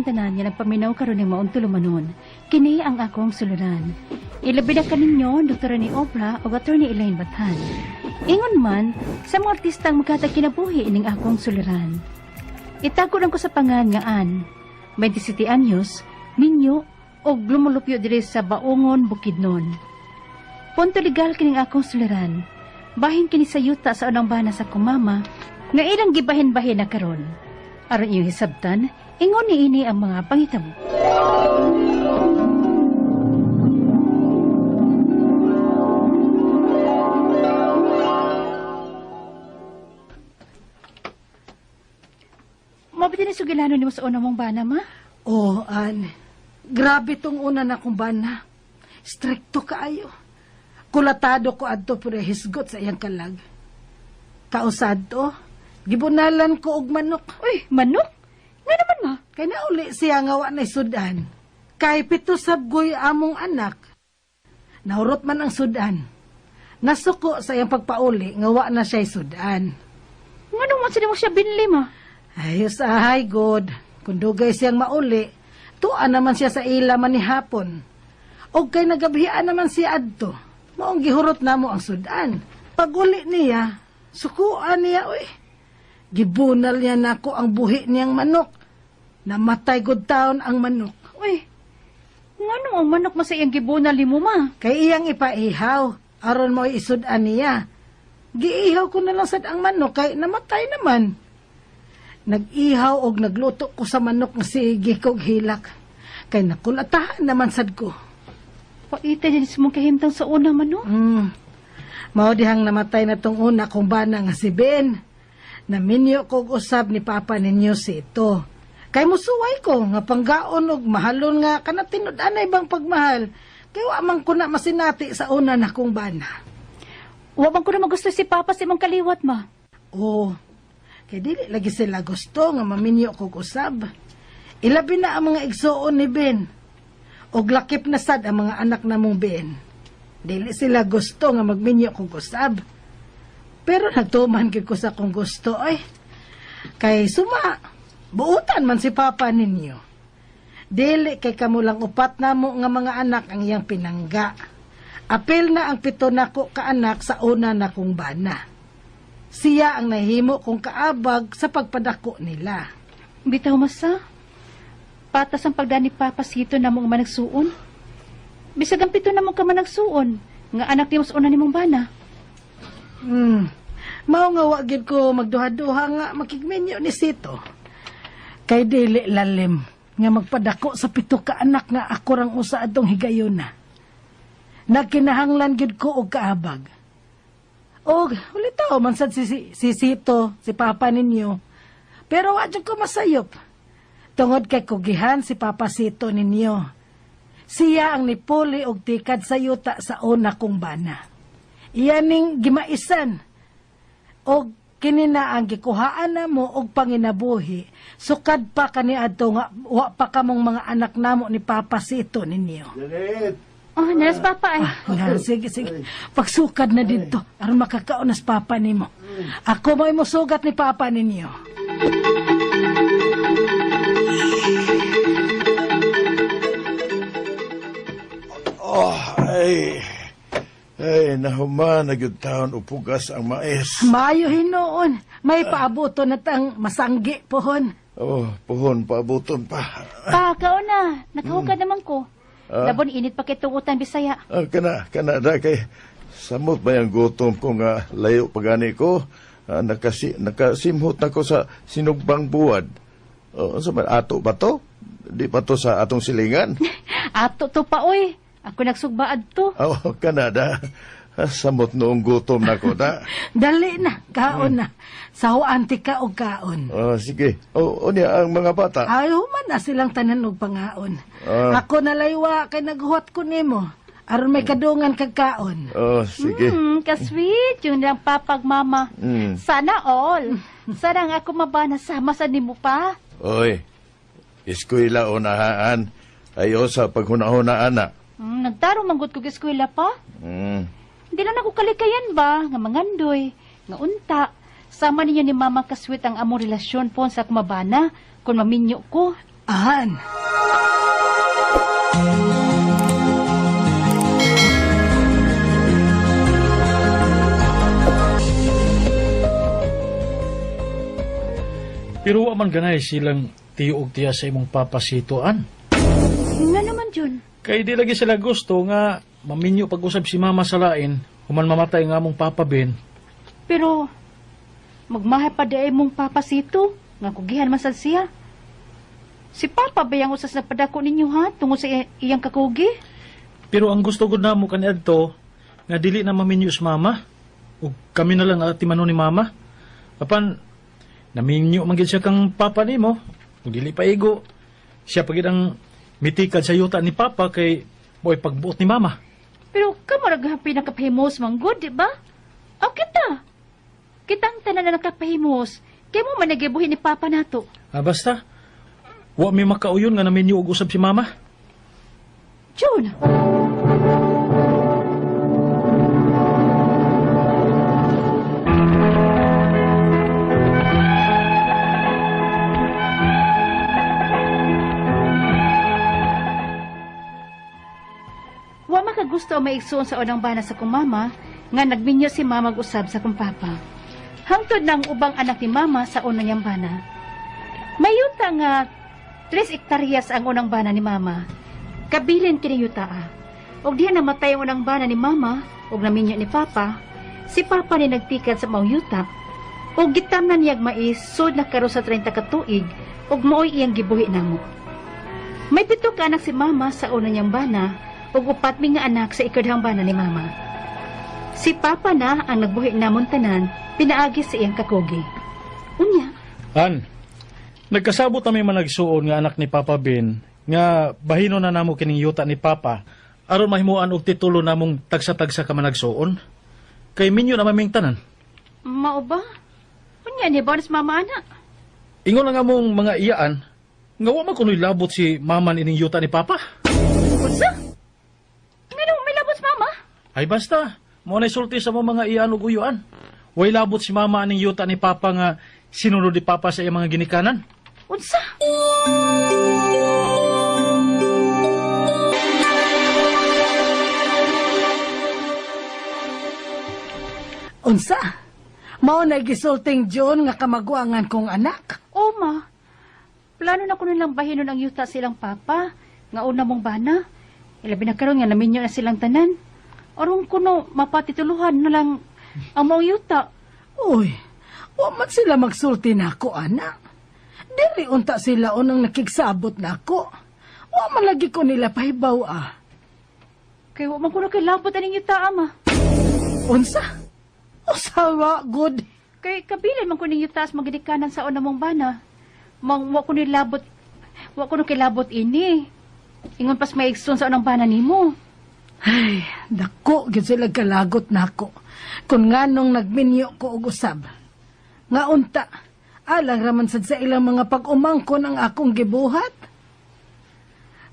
kayong tanan nga nagpaminaw karon ng maong tulumanon. Kini ang akong suluran. Ilabi na kaninyo, Dr. ni Oprah o Attorney Elaine Bathan. Ingon man, sa mga artistang magkatag kinabuhi ining akong suluran. Itago lang ko sa pangan nga Ann, 27 anyos, minyo, o lumulupyo diri sa Baongon, Bukidnon. Punto legal kining akong suluran. Bahin kini sa yuta sa unang bana sa kumama, nga ilang gibahin-bahin na karon. Aron iyong hisabtan, ingon ni ini ang mga pangitabo. Mabiti ni sugilano ni mo sa unang mong bana, ma? Oh, Ann. Grabe tong una na kong bana. Stricto kaayo. Kulatado ko adto pero hisgot sa iyang kalag. Kausad to, gibunalan ko og manok. Uy, manok? Nga naman, ma? Kay nauli siya nga wa na sudan. Kay pito sabgoy among anak. Naurot man ang sudan. Nasuko sa iyang pagpauli nga wa na siya sudan. Nga naman sila mo siya binli, ma? Ayos ahay, God. Kung dugay siyang mauli, tuan naman siya sa ila man ni hapon. O kay nagabihaan naman siya adto. Maong gihurot na mo ang sudan. Pag uli niya, sukuan niya, uy. Gibunal niya nako ang buhi niyang manok. Namatay gud taon ang manok. Uy, nga naman ang manok mo sa iyang gibunal ni mo, ma? Kay iyang ipaihaw, aron mo isudan niya. Giihaw ko na lang sad ang manok, kay namatay naman. Nag-ihaw og nagluto ko sa manok nga sige kog hilak. Kay nakulatahan naman sad ko. Paita din sa mong kahimtang sa una, manok. Mao dihang namatay na tong una kong bana nga si Ben. Naminyo kog usab ni Papa ninyo si ito. Kay musuway ko nga panggaon og mahalon nga kanatinud-anay bang pagmahal. Kay wa man ko na masinati sa una na kong bana. Wa bang ko na magusto si Papa sa imong kaliwat, ma? Oo. Kay dili lagi sila gusto nga maminyo kog usab. Ilabi na ang mga igsuon ni Ben. Og lakip na sad ang mga anak na mong Ben. Dili sila gusto nga magminyo kog usab. Pero nagtuman gid ko sa kong gusto ay. Kay suma, buutan man si Papa ninyo. Dili kay kamo lang upat na mo nga mga anak ang iyang pinangga. Apil na ang 7 nako ka anak sa una na kong bana. Siya ang nahimo kong kaabag sa pagpadako nila. Bitaw, masa? Patas ang pagdani Papa sito na mong managsuon? Bisag ang 7 na mong ka managsuon, nga anak ni mas una ni mong bana. Mao nga wagid ko magduha-duha nga makigmenyo ni Sito. Kay dili lalim nga magpadako sa 7 ka anak nga ako rang usa adtong higayuna. Nagkinahanglan gid ko og kaabag. Og ulitaw man sad si Sito, si Papa ninyo. Pero wa jud ko masayop. Tungod kay kugihan si Papa Sito ninyo. Siya ang nipuli og tikad sa yuta sa una kong bana. Iyaning gimaisan. Og kinina ang gikuhaan na mo og panginabuhi. Sukad pa kaniadto nga wa pa kamong mga anak namo ni Papa Sito ninyo. Janet! Oh, nalas Papa ay. Sige. Pagsukad na dito aron makakaon nas Papa nimo. Ako may musugat ni Papa ninyo. Ay, nahuman na gyud taon upugas ang mais. Mayo hinoon. May paabuto na tang masanggi pohon. Oh, puhon, paabuton pa. Pa, kaon na. Nakahugad naman ko. Labon init pa kitong utang Bisaya. Kana da kay samot ba yung gutom ko nga layo pagani ko. Nakasimhot na ko sa sinugbang buwad. Sa ato ba to? Di pa to sa atong silingan? Ato to pa, oy. Ako nagsugbaad to. Oh, Kanada. Samot noong gutom na ko da. Dali na, kaon na. Sahuan ti ka og kaon. Sige. Niya ang mga bata. Ay, human na silang tanan og pangaon. Ako nalaywa kay naghuwat ko nimo. Aron may kadungan kag kaon. Sige. Kasweet, yun lang papag mama. Sana all. Sarang ako mabana sama sa nimo pa. Oy, eskwela unahaan. Ayo sa paghunahunaan na. Nagtarong manggut ko eskwela pa. Hindi lang ako kalikayan ba, nga mangandoy, nga unta. Sama ninyo ni Mama Kaswit ang among relasyon po sa kumabana, kung maminyo ko. An. Pero wa man ganay silang tiyo og tiya sa imong papasituan. Nga naman, Jun. Kay di lagi sila gusto nga maminyo pag-usab si mama sa lain, human mamatay nga among papa Ben. Pero, magmahay pa di mong papasito, nga kugihan man sad siya. Si Papa ba yung usas na padako ninyo ha, tungod sa iyang kakugi? Pero ang gusto gud namo kaniadto nga dili na maminyo si mama. Ug kami na lang ati manon ni mama. Apan naminyo man gid siya kang papa nimo. Ug dili pa igo. Siya pagid ang mitikad sa yuta ni papa kay boy pagbuot ni mama. Pero kamarag pinakapahimos manggod, di ba? O kita. Kitang tanan na nakapahimos. Kaya mo managibuhin ni Papa nato. Basta wa mi makauyon nga naminyo og usab si mama. Jun! Wa makagusto o maigsoon sa unang bana sa kong mama nga nagminyo si mama mag-usab sa kong papa. Hangtod ng ubang anak ni mama sa unang niyang bana. Mayuta nga 3 hektaryas ang unang bana ni mama. Kabilin kiniyuta. Og diha namatay ang unang bana ni mama og naminyo ni papa. Si papa ni nagtikad sa maong yuta. Og gitamnan niyag mais sud na karo sa 30 ka tuig og maoy iyang gibuhi namo. May 7 ka anak si mama sa unang niyang bana ug 4 mi nga anak sa ikadhang bana ni mama. Si papa na ang nagbuhi namon tanan, pinaagi sa iyang kakugi. Unya. An, nagkasabot kami man nagsuon nga anak ni Papa Ben nga bahino na namo kining yuta ni Papa aron mahimuan og titulo namong tagsa-tagsa ka man nagsuon. Kay minyo na maming tanan. Mao ba? Unya ni bonus mama ana. Ingon lang among mga iyaan nga wa man kunoy labot si mama ining yuta ni Papa. Unsa? Ngano may labot si mama? Ay basta, mo na sulti sa mga iyaan ug uyuan. Way labot si mama aning yuta ni Papa nga sinunod ni Papa sa iyang mga ginikanan. Unsa? Unsa? Mao na gisulting John nga kamagwangan kong anak. O ma, plano na ko nilang bahinon ang yuta silang papa, nga una mong bana. Ilabi na karon nga naminyo na silang tanan. Aron kuno mapatituluhan na lang ang maong yuta. Uy, wa man sila magsulti nako, anak. Dili unta sila unang nakigsabot nako. Wa man lagi ko nila pahibaw Kaya wa man kuno kay labot aning yuta ama. Unsa? Usawa, good. Kay kabilan man kuning yuta as magidikanan sa una mong bana. Mang wa kuno labot, wa kuno kay labot ini. Ingon pas may igsoon sa unang bana nimo. Ay, dako gyud sila kalagot nako. Kung nganong nagminyo ko og usab. Nga unta, alang raman sad sa ilang mga pag-umangkon ang akong gibuhat.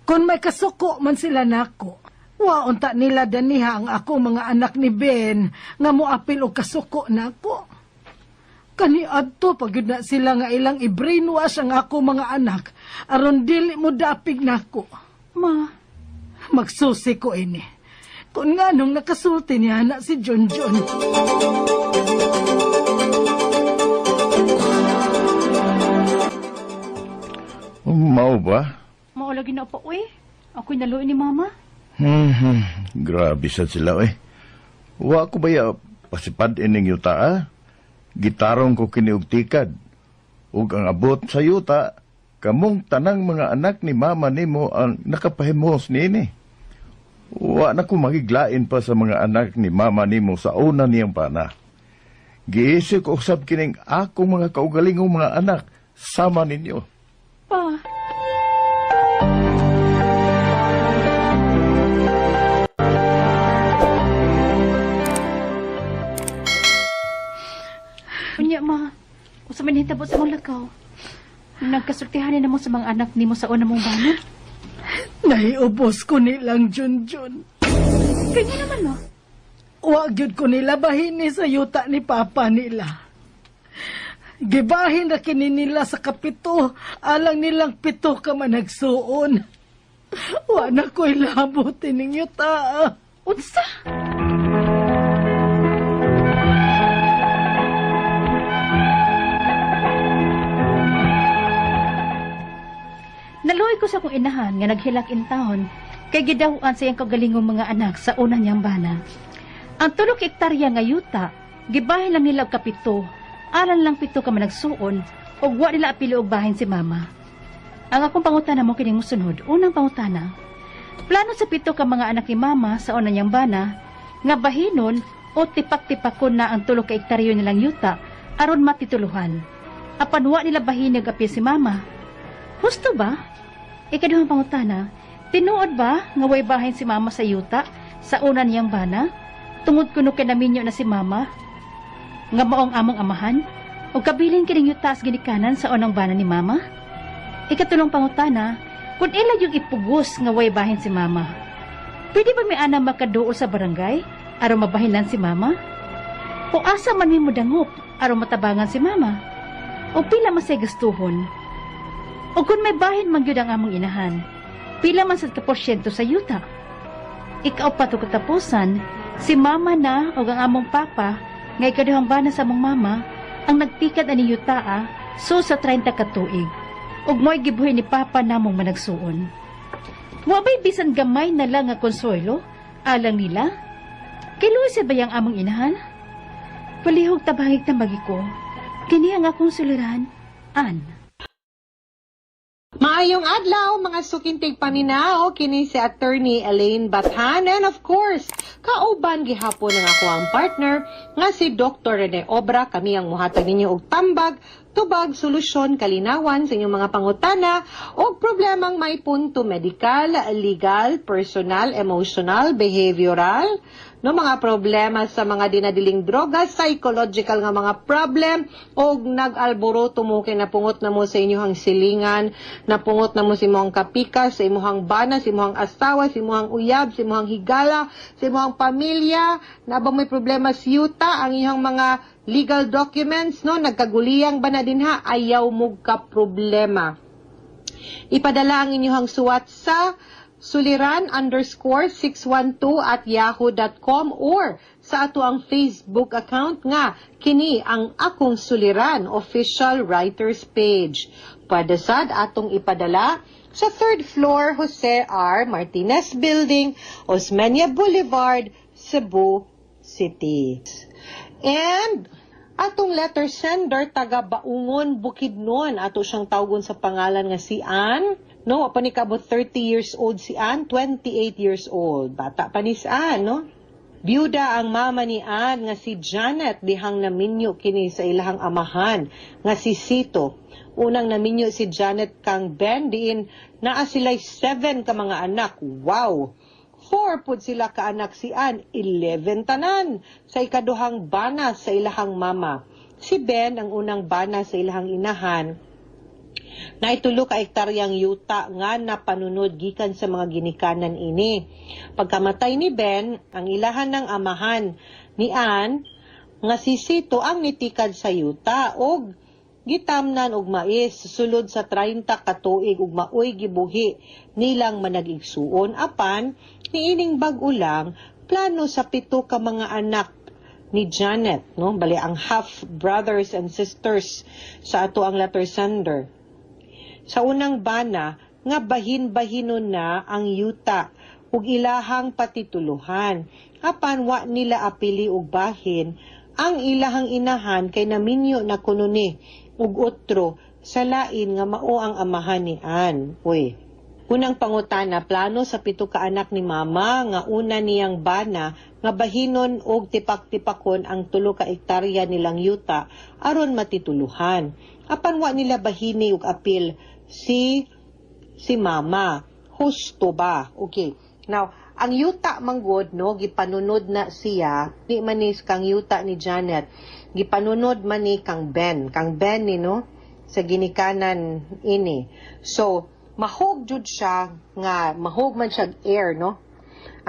Kung may kasuko man sila nako, wa unta nila daniha ang akong mga anak ni Ben nga moapil og kasuko nako. Kani adto pagyud na sila nga ilang i-brainwash ang akong mga anak aron dili mo dapig nako. Ma, Magsusi ko ini. Kung nga nung nakasulti niya na si John. Mao ba? maulagi na pa uy. Ako'y naluin ni mama. Grabe sad sila Wa ko baya pasipad ining yuta Gitarong ko kiniugtikad. Ug ang abot sa yuta, kamong tanang mga anak ni mama nimo ang nakapahimos niini. Wa na ko magiglain pa sa mga anak ni mama nimo sa una niyang pana. Giisip ko usab kining akong mga kaugalingong mga anak sama ninyo. Pa. Unya ma, usa man hitabo sa mong lakaw. Nagkasultihan na mo sa mga anak nimo sa una mong bana. Naiubos ko nilang John. Kanya naman no. Wa gyud ko nila bahini sa yuta ni papa nila. Gibahin na kini nila sa kapito, alang nilang pito ka man nagsuon. Wala ko'y labot ninyo ta. Unsa? Naluoy ko sa kong inahan nga naghilak in taon kay gidahuan sa iyang kagalingong mga anak sa una niyang bana. Ang 3 hektarya nga yuta, gibahin lang nila og kapito, alan lang pito ka man nagsuon, ug wa nila apili og bahin si mama. Ang akong pangutana mo kining mosunod, unang pangutana, plano sa pito ka mga anak ni mama sa una niyang bana, nga bahinon o tipak-tipakon na ang 3 hektarya nilang yuta aron matituluhan. Apan wa nila bahinig apil si mama. Husto ba? Ikaduhang pangutana, tinuod ba nga way bahin si mama sa yuta sa una niyang bana? Tungod kuno kay naminyo na si mama nga maong among amahan o kabilin kining yuta as ginikanan sa unang bana ni mama? Ikatulong pangutana, kung ila yung ipugos nga way bahin si mama, pwede ba may ana makaduol sa barangay aron mabahinan si mama? O asa man mi mo dangop aron matabangan si mama? O pila man say gustuhon? O kung may bahin man gyud ang among inahan, pila man sad ka porsyento sa yuta? Ikaw pa to katapusan, si mama na o ang among papa, nga ikaduhang bana sa among mama, ang nagtikad ani yutaa, so sa 30 ka tuig. Ug mo'y gibuhi ni papa namong managsuon. Wa ba'y bisan gamay na lang nga konsuelo, alang nila? Kay Luis ba yang among inahan? Palihog tabangig tambagi ko, kini ang akong suliran, Ann. Maayong adlaw, mga sukintig paminaw, kini si Attorney Elaine Bathan, and of course, kauban gihapon ng ako ang partner, nga si Dr. Rene Obra, kami ang muhatag ninyo og tambag, tubag, solusyon, kalinawan sa inyong mga pangutana, o problemang may punto medical, legal, personal, emotional, behavioral, no mga problema sa mga dinadiling droga, psychological nga mga problem, o nag-alboroto mo kay napungot na mo sa inyong silingan, napungot na mo si mohang kapika, sa imuhang bana, si mohang asawa, si mohang uyab, si mohang higala, si mohang pamilya, na ba may problema sa yuta, ang inyong mga legal documents, no, nagkaguliyang ba na din ha, ayaw mo ka problema. Ipadala ang inyong suwat sa suliran_612@yahoo.com or sa ato ang Facebook account nga kini ang Akong Suliran official writers page. Padasad atong ipadala sa 3rd floor Jose R. Martinez Building, Osmeña Boulevard, Cebu City. And atong letter sender taga Baungon, Bukidnon, ato siyang tawgon sa pangalan nga si Ann. No, panikabot 30 years old si Ann, 28 years old. Bata pa ni si Ann, no? Byuda ang mama ni Ann nga si Janet, dihang naminyo kini sa ilahang amahan nga si Sito. Unang naminyo si Janet kang Ben, diin naa sila'y 7 ka mga anak. Wow! 4 pud sila ka anak si Ann, 11 tanan sa ikaduhang bana sa ilahang mama. Si Ben ang unang bana sa ilahang inahan, na itulo ka hektaryang yuta nga napanunod gikan sa mga ginikanan ini. Pagkamatay ni Ben, ang ilahan ng amahan ni Ann nga si Sito ang nitikad sa yuta og gitamnan og mais sulod sa 30 ka tuig ug maoy gibuhi nilang manag-igsuon apan niining bag-o lang plano sa 7 ka mga anak ni Janet, no, bali ang half brothers and sisters sa ato ang letter sender. Sa unang bana, nga bahin-bahinon na ang yuta ug ilahang patituluhan. Apan wa nila apili og bahin, ang ilahang inahan kay naminyo na kuno ni ug otro sa lain nga mao ang amahan ni Ann. Uy. Unang pangutana, plano sa 7 ka anak ni mama nga una niyang bana nga bahinon og tipak-tipakon ang 3 ka hektarya nilang yuta aron matituluhan. Apan wa nila bahini og apil si mama. Husto ba? Okay. Now, ang yuta manggod, no, gipanunod na siya, di manis kang yuta ni Janet, gipanunod man ni kang Ben ni, no, sa ginikanan ini. So, mahog jud siya, nga, mahog man siya air, no,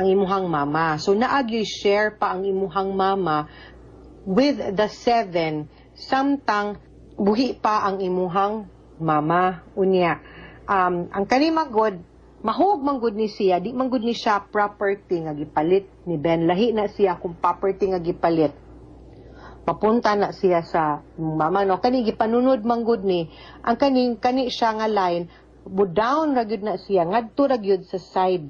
ang imuhang mama. So, naagyoy share pa ang imuhang mama with the 7, samtang buhi pa ang imuhang mama unya. Ang kanimagod mahog manggod ni siya, di manggod ni siya property nga gipalit ni Ben. Lahi na siya kung property nga gipalit. Papunta na siya sa mama, no? Kani gipanunod manggod ni, ang kani siya nga line, down ragyod na siya, ngadto ragyod sa side,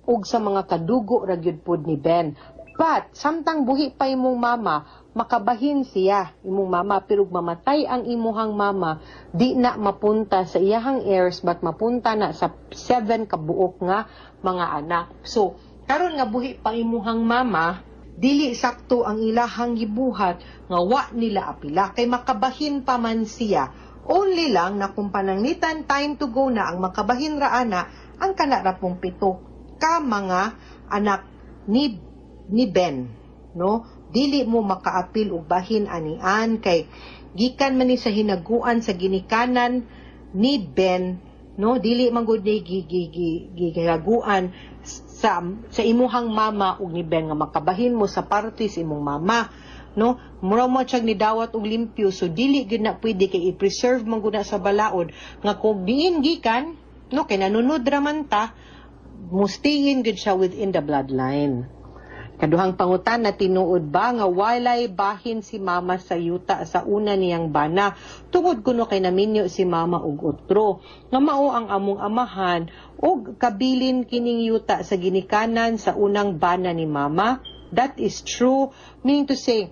ug sa mga kadugo ragyod pod ni Ben. But, samtang buhi pa imong mama, makabahin siya, imong mama, pero mamatay ang imuhang mama, di na mapunta sa iyahang heirs, but mapunta na sa 7 kabuok nga mga anak. So, karon nga buhi pa imuhang mama, dili sakto ang ilahang gibuhat nga wa nila apila, kay makabahin pa man siya. Only lang na kung pananglitan time to go na ang makabahin ra ana, ang kanarapong 7 ka mga anak ni Ben, no? Dili mo makaapil og bahin anian kay gikan man ni sa hinaguan sa ginikanan ni Ben, no? Dili man gud ni gihinaguan sa imuhang mama ug ni Ben nga makabahin mo sa parties imong mama, no? Mura mo siyang nidawat og limpyo, so dili gid na pwede kay i-preserve man gud na sa balaod nga kung diin gikan, no, kay nanunod ra man ta, mustihin gud siya within the bloodline. Kaduhang pangutan na tinuod ba nga walay bahin si mama sa yuta sa una niyang bana, tungod kuno kay naminyo si mama og otro nga mao ang among amahan og kabilin kining yuta sa ginikanan sa unang bana ni mama. That is true, meaning to say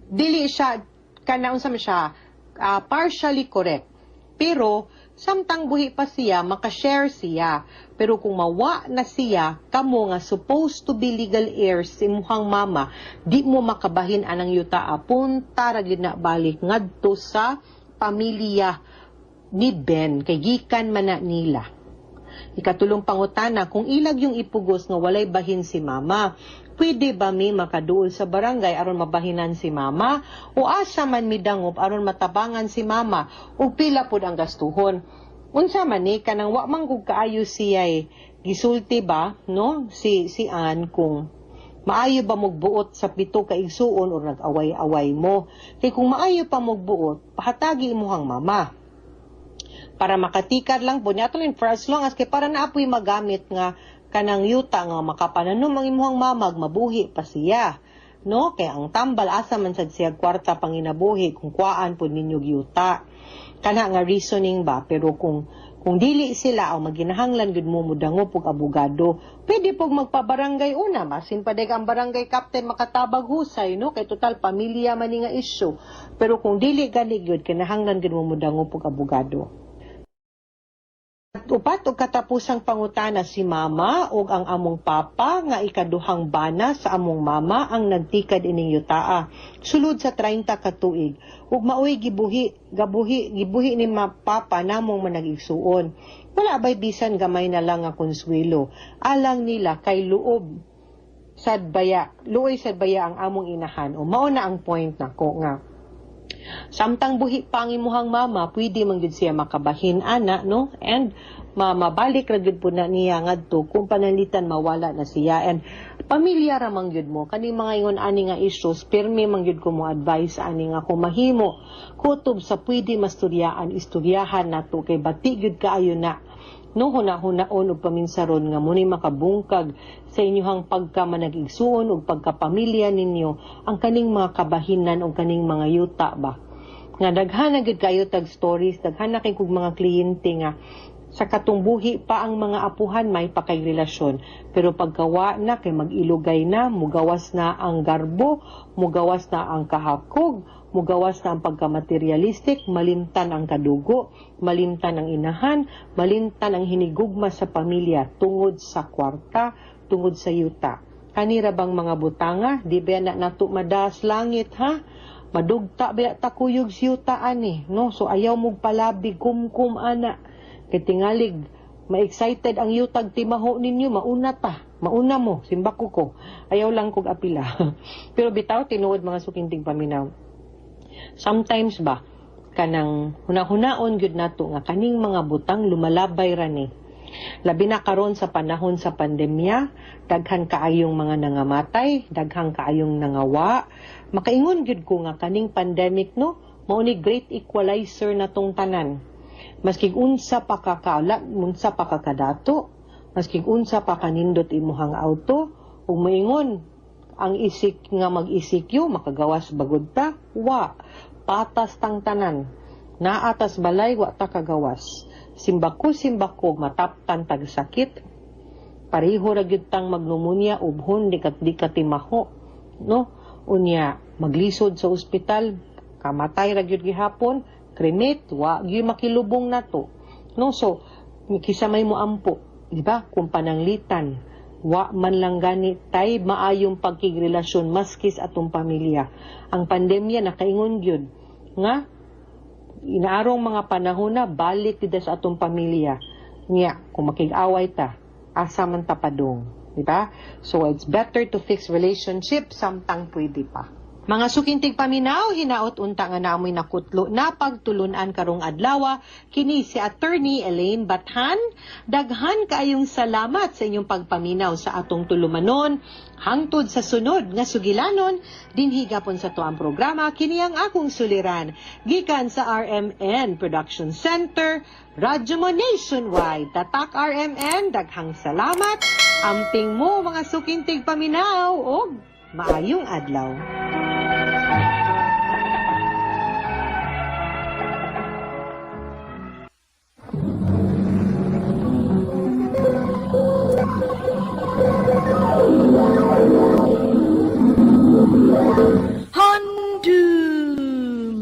dili siya kanaon sa siya partially correct, pero samtang buhi pa siya, makashare siya. Pero kung mawa na siya, kamo nga supposed to be legal heirs si imuhang mama, di mo makabahin anang yuta punta ra gyud na balik ngadto sa pamilya ni Ben, kay gikan man na nila. Ikatulong pangutana, kung ilag yung ipugos nga walay bahin si mama, pwede ba mi makaduol sa barangay aron mabahinan si mama? O asa man midangop aron matabangan si mama? O pila pod ang gastuhon? Unsa man ni kanang wa man gud kaayo siya gisulti ba, no? Si Ann kung maayo ba mogbuot sa 7 ka igsuon o nag-away-away mo? Kay kung maayo pa mogbuot, pahatagi imuhang mama. Para makatikad lang po niya for as long as kay para naapoy magamit nga kanang yuta nga makapananom ang imuhang mamag mabuhi pa siya, no? Kay ang tambal asa man sad siya kwarta panginabuhi kung kuaan po ninyo yuta, kana nga reasoning ba. Pero kung dili sila o maginahanglan gud mo mudangop og abogado, pwede pog magpabarangay una, masin pa ang barangay captain makatabag husay, no? Kay total pamilya man ni nga issue. Pero kung dili gani gyud kinahanglan gud mo mudangop og abogado. Upat og katapusang pangutana si mama ug ang among papa nga ikaduhang bana sa among mama ang nagtikad ining yutaa sulod sa 30 ka tuig ug maoy gibuhi ni papa namong managigsuon. Wala bay bisan gamay na lang nga konsuelo alang nila kay luoy sad baya ang among inahan. O mao na ang point nako nga samtang buhi pa ang imuhang mama, pwede man gud siya makabahin ana, no? And mabalik ra gud po na niya ngadto kung pananlitan mawala na siya. And pamilya ra man gud mo kani mga ingon ani nga issues, pirmi man gud ko mo advice ani nga kung mahimo kutob sa pwede istoryahan nato kay bati gud kaayo na, no? Huna-hunaon og paminsaron nga muni makabungkag sa inyong pagkamanagigsuon ug pagkapamilya ninyo ang kaning mga kabahinan o kaning mga yuta ba. Nga daghan na gid kayo tag stories, daghan na kay kog mga kliyente nga sa katungbuhi pa ang mga apuhan may pakay relasyon. Pero pagkawa na kay mag-ilugay na, mugawas na ang garbo, mugawas na ang kahakog, mugawas na ang pagkamaterialistik, malimtan ang kadugo, malimtan ang inahan, malimtan ang hinigugma sa pamilya tungod sa kwarta, tungod sa yuta. Kanira bang mga butanga, di ba na nato madas langit ha? Madugta ba takuyog si yuta ani, no? So ayaw mong palabig kumkum ana. Kay tingalig, ma-excited ang yutag timaho ninyo, mauna mo, simbako ko. Ayaw lang kog apila. Pero bitaw, tinuod mga sukinting paminaw. Sometimes ba, kanang hunahunaon gyud nato nga kaning mga butang lumalabay ra ni. Labi na karon sa panahon sa pandemya, daghan kaayong mga nangamatay, daghan kaayong nangawa. Makaingon gyud ko nga kaning pandemic, no? mao ni great equalizer na tong tanan. Maski unsa pa unsa pa kakadato, maski unsa pa kanindot imuhang auto, ug moingon ang isik nga mag-isikyo makagawas bagod ta, wa patas tang tanan. Naatas balay wa ta kagawas. Simbako mataptan tag sakit. Pareho ra gyud tang magpneumonia ubhon di ka timaho, no? Unya maglisod sa ospital, kamatay ra gyud gihapon, kremate, wa gyud makilubong nato. No, so kisamay mo ampo, di ba? Kung pananglitan, wa man lang gani tay maayong pagkigrelasyon maskis atong pamilya. Ang pandemya nakaingon gyud nga inaarong mga panahon na balik dito sa atong pamilya. Nya, kung makig-away ta, asa man tapadong, di ba? So it's better to fix relationship samtang pwede pa. Mga sukintig paminaw, hinaot unta nga namoy nakutlo na pagtulunan karong adlaw, kini si Attorney Elaine Bathan. Daghan kaayong salamat sa inyong pagpaminaw sa atong tulumanon. Hangtod sa sunod nga sugilanon, dinhi gapon sa tuang programa, kini ang akong suliran. Gikan sa RMN Production Center, Radyo mo Nationwide. Tatak RMN, daghang salamat. Amping mo mga sukintig paminaw o maayong adlaw.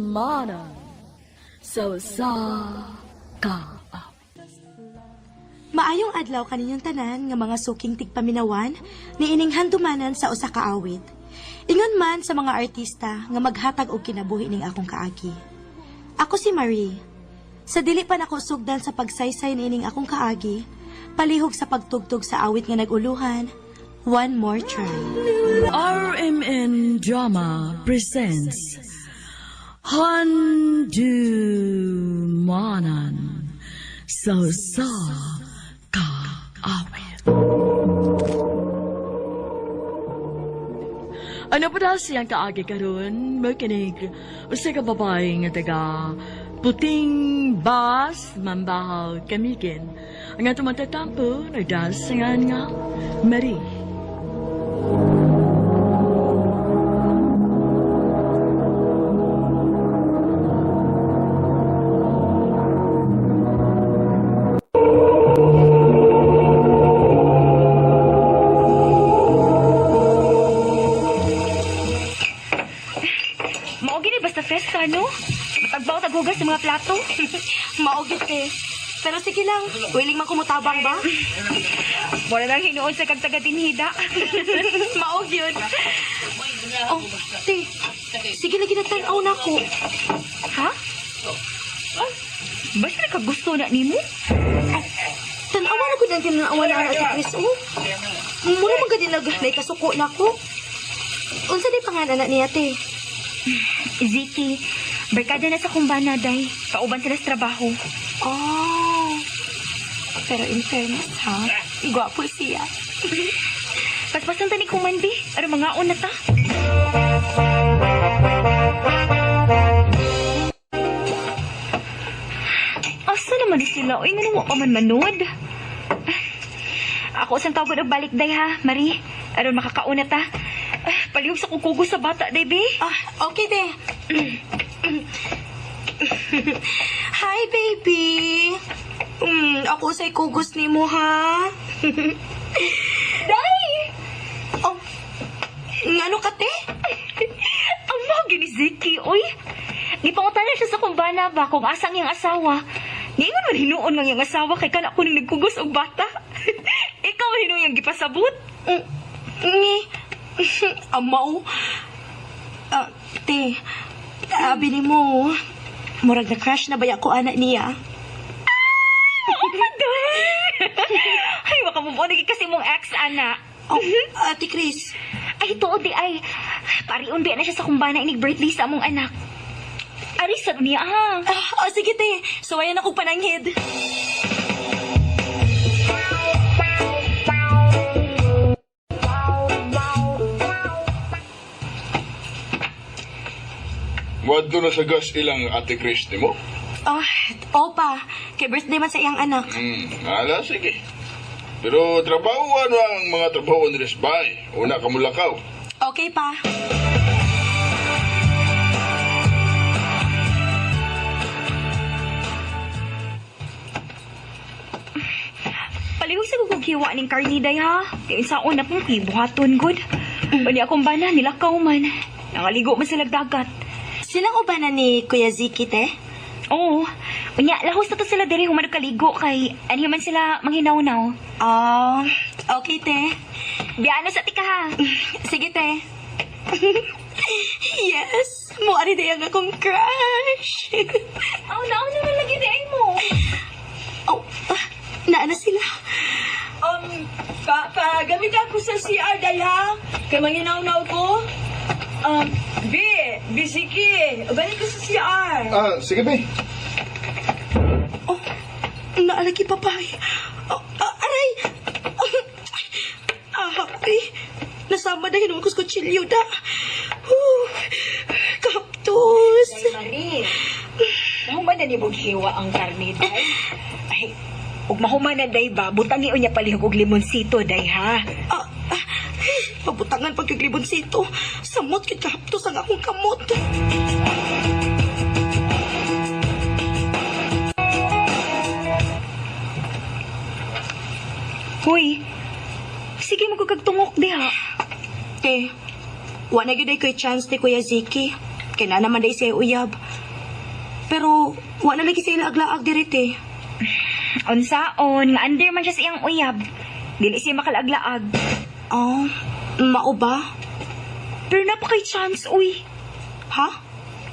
Mana so sa ka. Maayong adlaw kaninyong tanan nga mga suking tigpaminawan ni ining handumanan sa usa ka awit. Ingon man sa mga artista nga maghatag og kinabuhi ning akong kaagi. Ako si Marie. Sa dili pa nako sugdan sa pagsaysay ni ining akong kaagi, palihog sa pagtugtog sa awit nga naguluhan, One More Try. RMN Drama presents Handumanan so sa ka awit. Ano pa daw siyang kaagi karon? Makinig usa ka babae nga taga puting bas mambahaw kamikin. Ang atong matatampo nagdasangan nga Marie. Ano? Matagbaw taghugas sa mga plato. Maugit eh. Pero sige lang, willing man kumutabang ba? Wala nang hinuon sa kagtaga dinhida. Maog yun. Oh, te, sige lagi na tan-aw na ko. Ha? Oh, basta nakagusto na nimo? Tan-awa na ko ng tinanawa na anak si Chris, oh. Muna magadi nagay kasuko na ko. Unsa di pangalan anak niya, te? Ziki, barkada na sa kumbana, day. Kauban sila sa trabaho. Oh. Pero in fairness, ha? Gwapo siya. Paspasan ta ni Kumanbi. Ano mga una ta? Asa naman sila? Uy, nga pa man manood. Ako isang tawag na balik, day, ha, Marie. Aron makakauna ta. Palihog sa kukugo sa bata, day, be. Okay, de. Hi, baby. Ako sa'y kugos ni mo, ha? Day! Oh, ngano ka, te? Ang mga ni Ziki, uy. Gipangutanan siya sa kumbana ba kung asang iyang asawa. Ngayon man hinuon ng iyang asawa kay kanak ko ning nagkugos og bata. Ikaw man hinuon yung gipasabot. Amaw. Te, abi ni mo, murag na crush na baya ko anak niya. Ay, baka mo lagi kasi mong ex, ana. Oh, Ate Chris. Ay, tuod di ay. Pariun biya na siya sa kumbana inig birthday sa among anak. Arisan niya, ha? Sige, te. Suwayan akong pananghid. Wadto na sa gas ilang ate Chris mo? Ah, opa. Kay birthday man sa iyang anak. Ala, sige. Pero trabaho ano ang mga trabaho ni Resbay? Una ka mulakaw. Okay pa. Palihog sa gugughiwa ning karniday ha. Kaya sa una pong ibuhaton good. Pwede akong bana nilakaw man. Nangaligo man sila dagat. Silang ubanan ni Kuya Ziki, te? Oo. Unya, lahos na to sila diri human kaligo kay ani man sila manghinaw-naw. Oh, okay, te. Biyano sa tika ha. Sige, te. Yes! Mo ari day ang akong crush. Aw, naon naman lagi di ay mo. Oh, naana sila. Gamit ako sa CR, day ha? Kaya manginaw-naw ko. Bisiki, balik ko sa CR. Sige ba? Oh, naalagi papay. Oh, aray! Ay, nasama na hinuwa ko sa kutsilyo da. Kaptos. Marie, mahuman na ni Bughiwa ang karne, day. Ay, ug mahuman na, day ba? Butangi niya palihog og limonsito, day, ha? Pabutangan pagkaglibonsito. Samot kit kaptos ang akong kamot. Hoy, sige magkagtungok di ha. Te, wala gyud ay ko'y chance ni Kuya Ziki. Kaya na naman day siya uyab. Pero, wala lagi siya aglaag diri, te. Unsaon, nga under man siya sa iyang uyab. Dili siya makalaglaag. Oh, mao ba? Pero napakay chance, uy. Ha?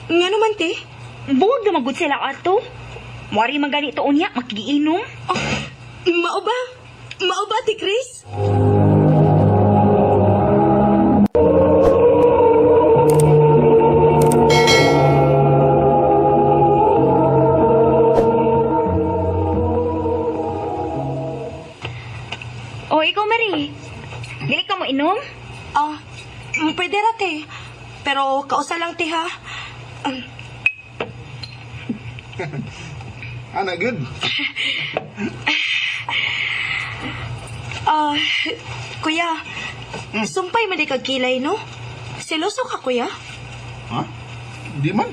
Nga naman, te? Buwag na magod sila ato. Muari man ganito unya, makigiinom. Oh, mao ba? Mao ba, ti Chris? O, ikaw, Marie. Dili ka mo inom? Pwede ra, te. Pero kausa lang, te, ha? Ana, good. Kuya, sumpay man di kag kilay, no? Seloso ka, kuya? Ha? Di man.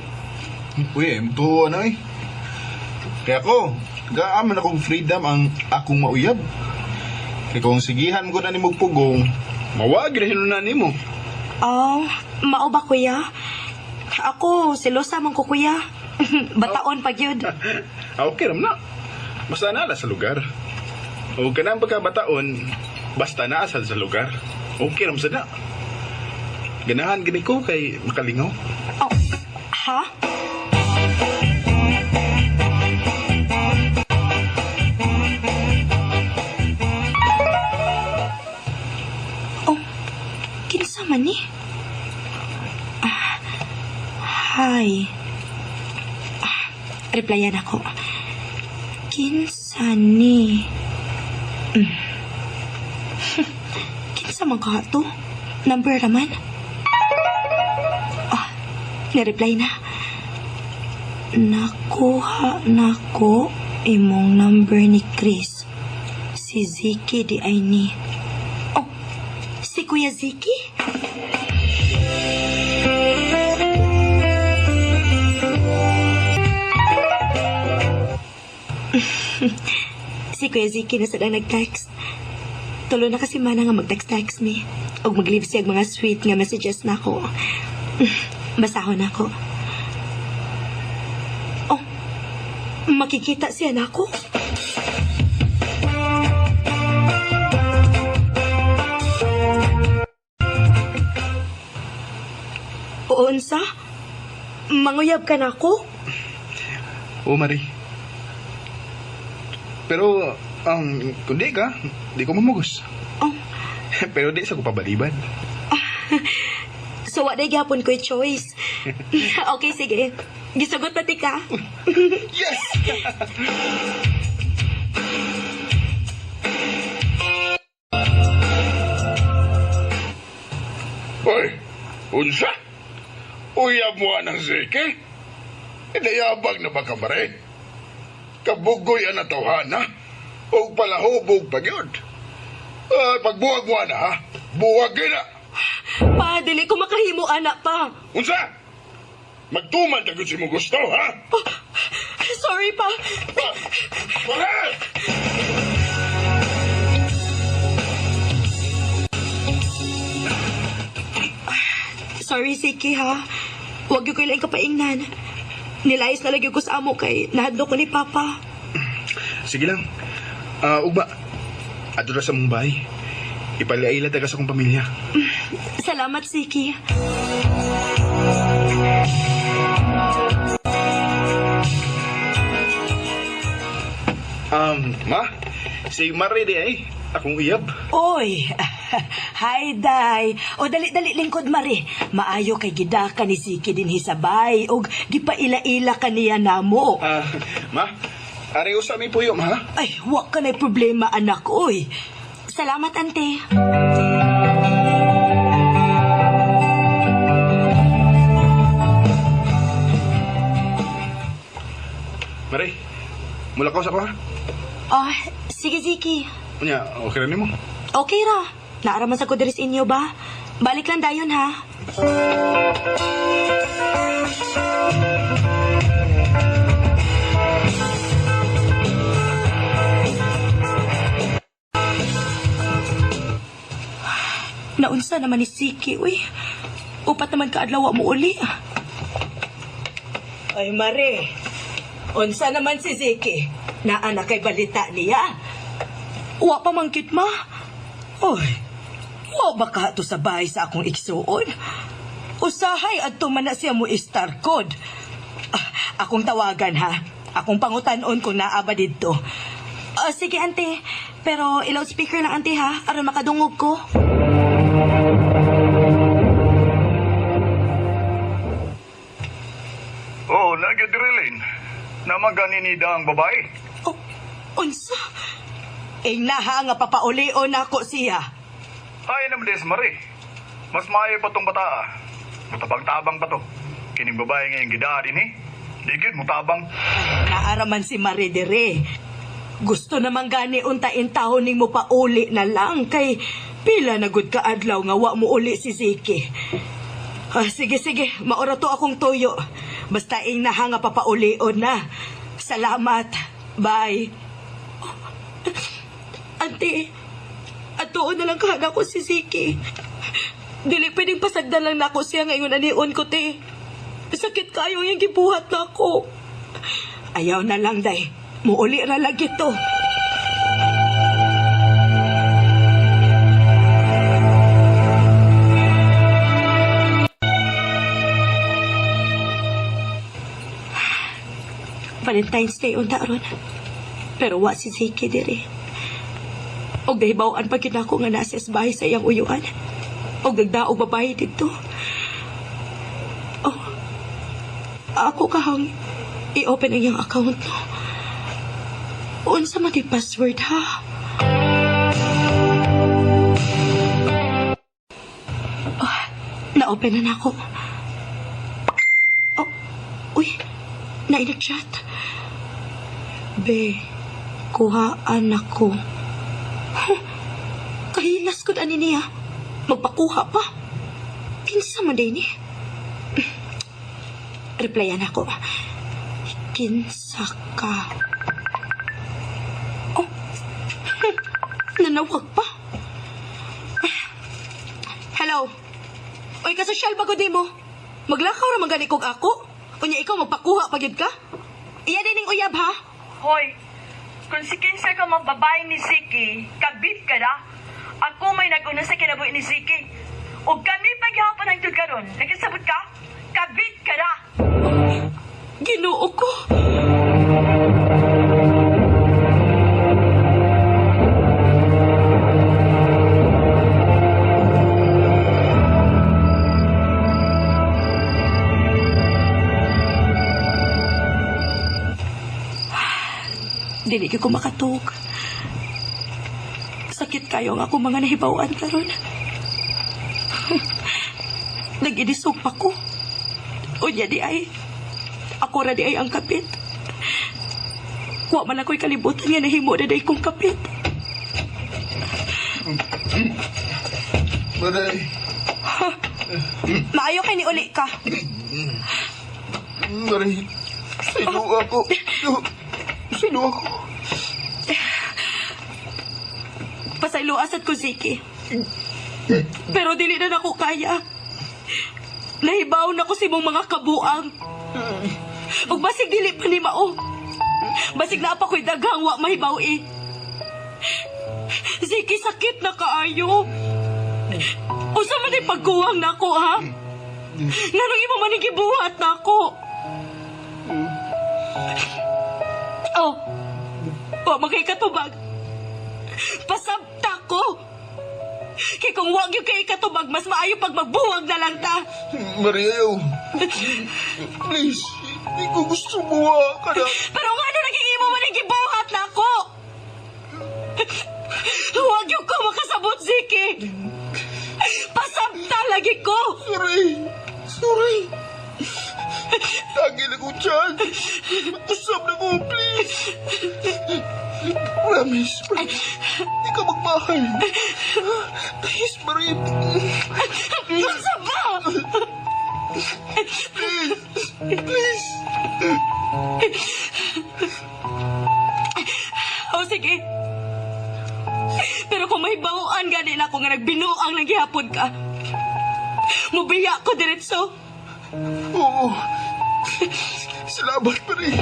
Uy, ito ano eh. Kaya ako, gaaman akong freedom ang akong mauyab. Kaya kung sigihan ko na ni magpugong, mawag rin na ni mo. Mao ba, kuya? Ako, selosa man ko, kuya. Bataon pag yun. Okay ram na. Basta naala sa lugar. O ka na ang pagkabataon, basta naasal sa lugar. Okay ram sa na. Ganahan gani ko kay makalingaw. Oh, ha? Oh, kinsa man ni? Hi. Replyan ako. Kinsa ni? Kinsa man ka to? Number raman? Nireply na. Nakuha nako imong number ni Chris. Si Ziki di ay ni. Oh, si Kuya Ziki? Si Kuya Ziki na sila nag-text. Tulo na kasi mana nga mag-text-text me. O mag-leave siya mga sweet nga messages na ako. Basahon ako. Oh, makikita siya na ako? Unsa? Manguyab ka na ako? Oo, Marie. Pero, kung di ka, di ko mamugos. Oh. Pero di sa ko pabaliban. So, waday gapon ko'y choice. Okay, sige. Gisugot pati ka. Yes! Hoy, unsa? Uyab mo anang Zeke? Inayabag na ba ka, Mare? Kabugoy ang natawhana o palahubog pa yun. Pagbuwag mo na, ha? Buwag na. Pa, dili ko makahimo anak pa. Unsa? Magtuman tagod si mo gusto, ha? Sorry pa. Mare! Sorry, Siki, ha? Huwag yung kailang kapaingnan. Nilayas na lagi ko sa amo kay nahadlo ko ni Papa. Sige lang. Ugba, ato na sa Mumbai. Ipalaila taga sa kong pamilya. Salamat, Siki. Ma, si Mare di ay. Akong uyab. Oy, hi, Day. O, dali-dali lingkod, Mari. Maayo kay gidaka ni Siki din hisabay. O, gipaila-ila ka niya namo. Ma, ari usa mi puyo, ma. Ay, wak ka na'y problema, anak, oy. Salamat, ante. Mare, mula ko sa ko, ha? Sige, Siki. Nya, okay rin mo. Okay ra. Naaraman sa kudiris inyo ba? Balik lang dayon, ha? Naunsa naman ni Siki, uy. Upat naman kaadlaw mo uli. Ay, Mare. Unsa naman si Siki? Naanak kay balita niya. Wa pa mangkit, ma. Oy, wa ba ka to sa bahay sa akong igsuon? Usahay adto man na siya mo star code. Akong tawagan, ha? Akong pangutan-on kung naaba dito. Sige, ante. Pero i-loudspeaker lang, ante, ha? Aron makadungog ko. Oh, nag-drilling. Namaganinida ang babae. Oh, unsa? Naha nga papaulion ako siya. Ay naman des, Mare. Mas maayo pa tong bata. Mutabang-tabang pa to. Kining babae ngayong gidadin, eh. Digid, mutabang. Naaraman si Marie Dere. Gusto naman gani untain tahon ning mo pauli na lang kay pila na gud ka adlaw nga wa mo uli si Siki. Sige, maura to akong tuyo. Basta naha nga papaulion na. Salamat. Bye. Ante, atoon na lang kahaga ko si Siki. Dili pwedeng pasagdan lang na ako siya ngayon anion ko, te. Sakit kayo yung gibuhat na ako. Ayaw na lang, day. Muuli ra lagi to. Valentine's Day unta ron. Pero wa si Siki diri. Og dahibawaan pa kinako nga nasa bahay sa iyang uyuan. Og nagdaog babae dito. Oh, ako kahang i-open ang iyang account. Unsa man di password, ha? Oh, na-open na ako. Oh, uy, nainag-chat. Be, kuhaan ako. Kahilas ko ani niya. Magpakuha pa. Kinsa man din ni. Replyan ako. Kinsa ka. Oh. Nanawag pa. Hello. Oy, kasosyal ba ko di mo? Maglakaw ra magani kog ako? Unya ikaw magpakuha pa gyud ka? Iya din ning uyab, ha? Hoy, kung si kinsa ka magbabae ni Siki, kabit ka na. Ako may nag-una sa kinabuhi ni Siki. O kami paghihapon ang tulgaron. Nagkasabot ka? Kabit ka na. Ginoo ko. Dili ko makatug. Sakit kayo nga ako mga nahibawaan karon. Nagidisog pa ko. Unya di ay, ako ra di ay ang kapit. Wa man ako'y kalibutan nga nahimo na day kong kapit. Maray. Maayo kay ni uli ka. Maray. Sino ako? Sino ako? Pasayloasat ko, Ziki. Pero dili na ako kaya. Nahibaw na ko si mong mga kabuang. Ug basig dili pa ni mao. Basig na pa ko'y daghang wa mahibaw eh. Ziki, sakit na kaayo. Usa man ay pagkuwang na ako, ha? Nganong imo man gibuhat na ako? Oh, makikatubag. Pasabta ko. Kaya kung wag yung kay katubag, mas maayo pag magbuwag na lang ta. Mariayo. Please, hindi ko gusto buwa ka na. Pero nga ano naging imo man ang gibuhat na ako? Huwag yung ko makasabot, Ziki. Pasabta lagi ko. Sorry. Lagi na ko dyan. Usap na ko, please. Promise. Hindi ka magmahal. Please, Marie. Masa ba? Please. O sige. Pero kung may bawaan ganin ako nga nagbinuang ng gihapon ka, mubiya ko diretso. Oo. Salamat, Marie.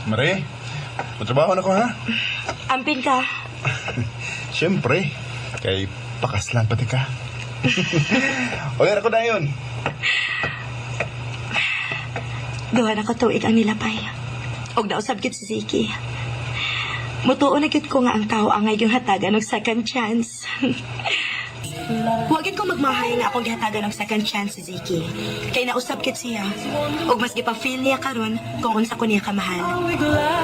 Marie, matrabaho na ko, ha? Amping ka. Siyempre, kay pakas lang pati ka. Okay na ko na yun. Duha na ko tuig ang nilapay. Og nausab gid si Ziki. Mutuo na gid ko nga ang tao ang yung hatagan og second chance. Huwag gid ko magmahay nga akong gihatagan og second chance si Ziki. Kay nausab gid siya. Og mas gipa-feel niya karon kung unsa ko niya kamahal.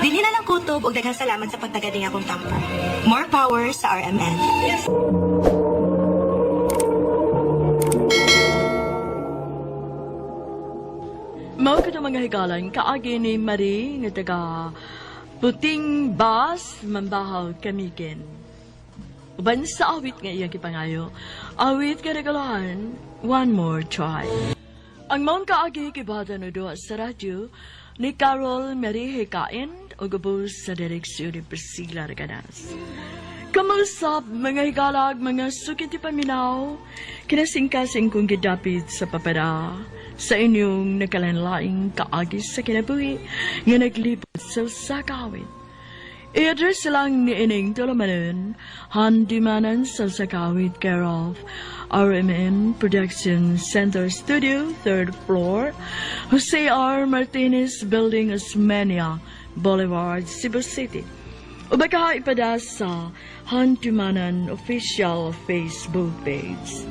Dinhi na lang kutob og daghang salamat sa pagtagading akong tampo. More power sa RMN. Mao ka mga higalan, kaagi ni Marie nga taga Puting Bas, Mambahaw, Kamikin. Uban sa awit nga iyang kipangayo, awit ka regalahan, one more try. Ang maong kaagi kibata no doa sa radyo ni Carol Marie Hikain o gabos sa direksyon ni Priscilla Reganas. Kamusap, mga higalag, mga sukiti paminaw, kinasingkasing kong gidapit sa papera sa inyong nakalanlaing kaagis sa kinabuhi nga naglibot sa sakawin. I-address lang ni ining tulumanon, handimanan sa sakawit care of RMN Production Center Studio, 3rd floor, Jose R. Martinez Building, Osmeña Boulevard, Cebu City. O baka ipada sa Handimanan Official Facebook page.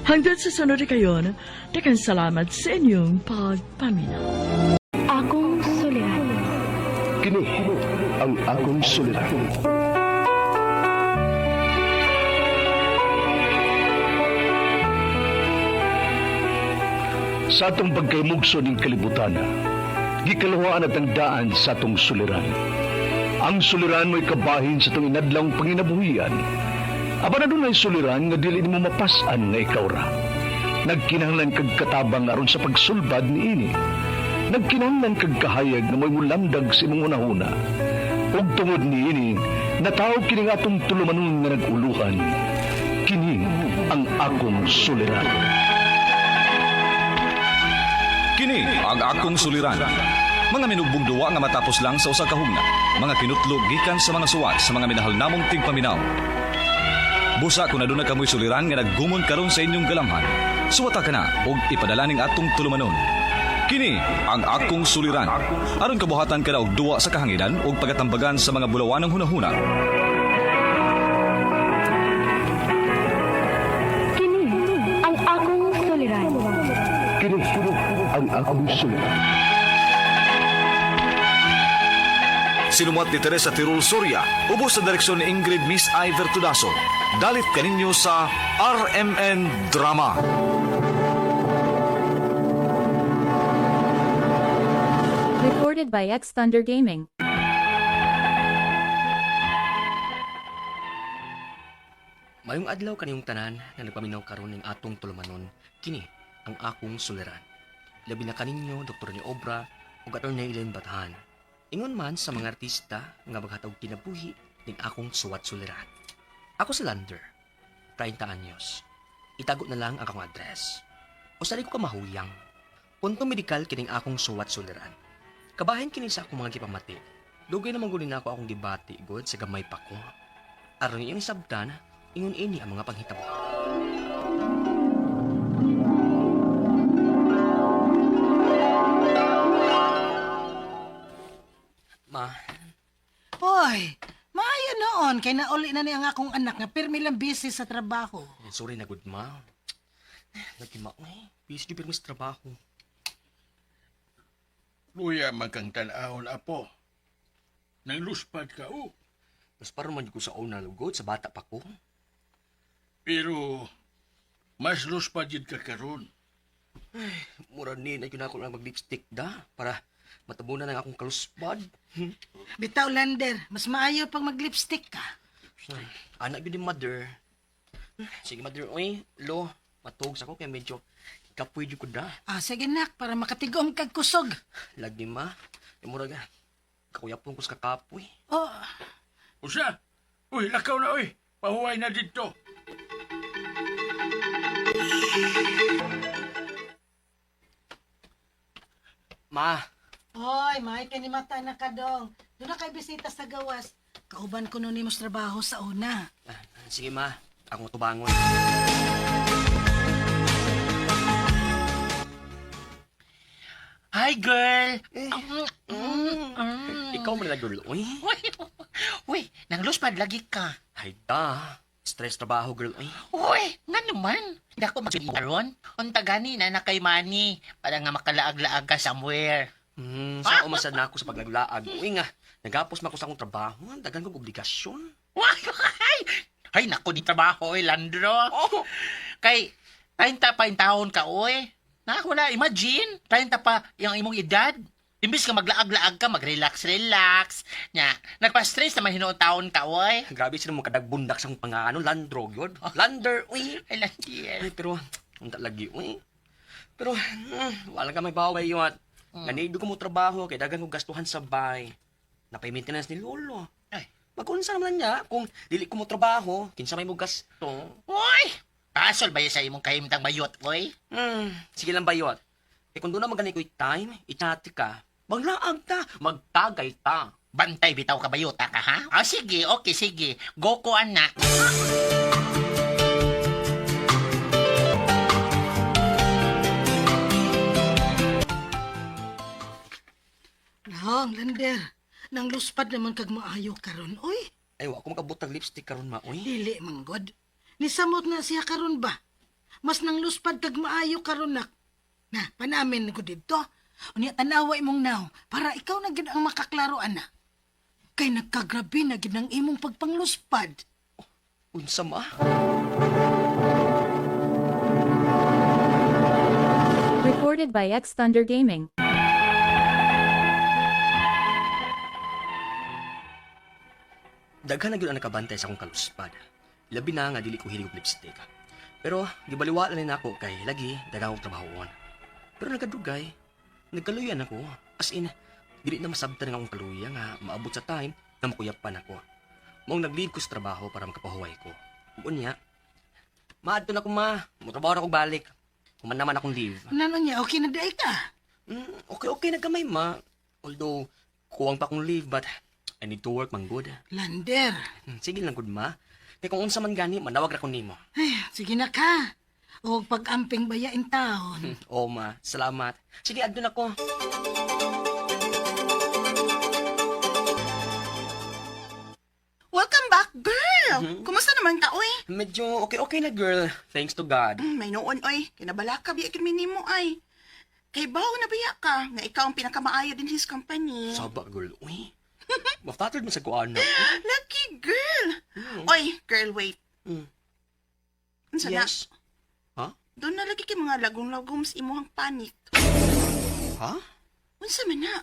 Hanggang sa sunod kayon, daghang salamat sa inyong pagpaminaw. Akong suliran. Kini ang akong suliran. Sa atong pagkaymugso ng kalibutan, gikalawaan at ang daan sa atong suliran. Ang suliran mo'y kabahin sa itong inadlang panginabuhian. Aba na doon ay suliran nga dili mo mapasan nga ikaw ra. Nagkinahanglan kag katabang aron sa pagsulbad ni ini. Nagkinahanglan kag kahayag na may mulamdag sa imong unahuna. Ug tungod ni ini, natawag kini nga atong tulumanon nga naguluhan. Kini ang akong suliran. Kini ang akong suliran. Mga minugbong duwa nga matapos lang sa usa ka hugna. Mga kinutlog gikan sa mga suwat sa mga minahal namong tigpaminaw. Busa kung aduna kamoy suliran nga naggumon karon sa inyong galamhan, suwata ka na og ipadala ning atong tulumanon. Kini ang akong suliran. Aron kabuhatan ka na og duwa sa kahanginan og pagatambagan sa mga bulawanang hunahuna. Kini ang akong suliran. Kini ang akong suliran. Sinumuat ni Teresa Tirul Soria, ubos sa direksyon ni Ingrid Miss Iver Tudaso. Dalit kaninyo sa RMN Drama. Recorded by X Thunder Gaming. Mayong adlaw kaniyong tanan na nagpaminaw karon ning atong tulumanon, kini ang akong suliran. Labi na kaninyo Dr. ni Obra ug Atty. Elaine Batahan. Ingon man sa mga artista nga maghatag kinabuhi ning akong suwat suliran. Ako si Lander, 30 anyos. Itago na lang ang akong address. O sali ko ka mahuyang. Punto medikal kining akong suwat suliran. Kabahin kini sa akong mga gipamati. Dugay naman gulin ako akong gibati god sa gamay pa ko. Aron iyang sabtan, ingon ini ang mga panghitabo. Ma, Hoy, maayo noon kay nauli na ni ang akong anak nga pirmi lang busy sa trabaho. sorry na good ma. Lagi ma, busy di permis trabaho. Luya magkang tanahon, apo. Nang luspad ka, oh. Mas parang man ko sa una lugod sa bata pa ko. Pero, mas luspad yun ka karon. Mura ni na yun ako lang mag-lipstick da para matabunan ang akong kaluspad. Bitaw, Lander, mas maayo pag mag-lipstick ka. Anak yun ni mother. Sige mother, lo, matug sa ko kaya medyo kapoy di ko da. Sige nak, para makatigom kag kusog. Lagi ma, mura ga. Kakuyapon ko sa kakapoy. Usa? Uy, lakaw na, uy. Pahuway na dito. Ma, Hoy, may kanimata na ka dong. Doon na kay bisita sa gawas. Kauban ko nun imos trabaho sa una. sige ma, akong tubangon. Hi, girl! Ikaw man na girl, uy. Uy, nang luspad lagi ka. Ay da, stress trabaho girl, uy. Uy, nga naman. Hindi ako mag-iwaron. Unta gani na kay Manny para nga makalaag-laag ka somewhere. Sa umasad na ako sa paglaglaag. Uy nga, nagapos man ko sa akong trabaho. Dagan kong obligasyon. Ay, naku, di trabaho, Landro. Kay, 30 pa yung taon ka, uy. Naku na, imagine, 30 pa yung imong edad. Imbis ka maglaag-laag ka, mag-relax-relax. Nya, nagpa-stress naman hinoon taon ka, uy. Grabe sila mo kadagbundak sa pangano, Landro, yun. Lander, uy. Ay, Landier. Ay, pero, unta lagi, uy. Pero, wala ka may baway yun. Ganido ko mo trabaho, kay dagan ko gastuhan sa bay. Napay-maintenance ni Lolo. Ay. Magkunsa naman niya, kung dili ko mo trabaho, kinsa may mo gasto. Uy! Pasol ba yun sa imong kahimtang bayot, uy? Sige lang bayot. Eh kung doon na magani ko time, ichati ka, maglaag ta, magtagay ta. Bantay bitaw ka bayota ka, ha? Sige, okay, sige. Go ko, anak. Lang, Lander. Nang luspad naman kag maayo karon, oy. Ay, wa ko makabutang lipstick karon ma, uy. Dili, manggod. Nisamot na siya karon ba? Mas nang luspad kag maayo karon nak. Na, panamin ko dito. Unya tanaway mong naw, para ikaw na gid ang makaklaro, ana. Kay nagkagrabe na gid ang imong pagpangluspad. Unsa ma? Recorded by X Thunder Gaming. Daghan na gyud ang nakabantay sa akong kaluspad. Labi na nga dili ko hilig og lipstick. Pero gibaliwala na nako kay lagi daghang akong trabahon. Pero nagadugay, nagkaluyan ako. As in, dili na masabtan nga akong kaluya nga maabot sa time na makuyapan ako. Maong nag-leave ko sa trabaho para makapahuway ko. Unya, maadto na ko ma, motrabaho na ko balik. Human naman akong leave. Nano niya, okay na day ka? Okay na gamay ma. Although, kuwang pa akong leave but I need to work man good. Lander. Sige lang good ma. Kaya kung unsa man gani, manawag ra ko nimo. Ay, sige na ka. O pag-amping bayain taon. Oo ma, salamat. Sige, adto na ko. Welcome back, girl! Kumusta naman ka, oy? Medyo okay na girl. Thanks to God. May noon, oy. Kinabala ka, biya kirmini mo, ay. Kay bawo na biya ka, nga ikaw ang pinakamaayo din his company. Saba girl, uy. Mafatid man sa kuana. Lucky girl. Oy, girl, wait. Unsa na? Yes. Ha? Doon na lagi kay mga lagom-lagom sa imuhang panit. Ha? Unsa man na?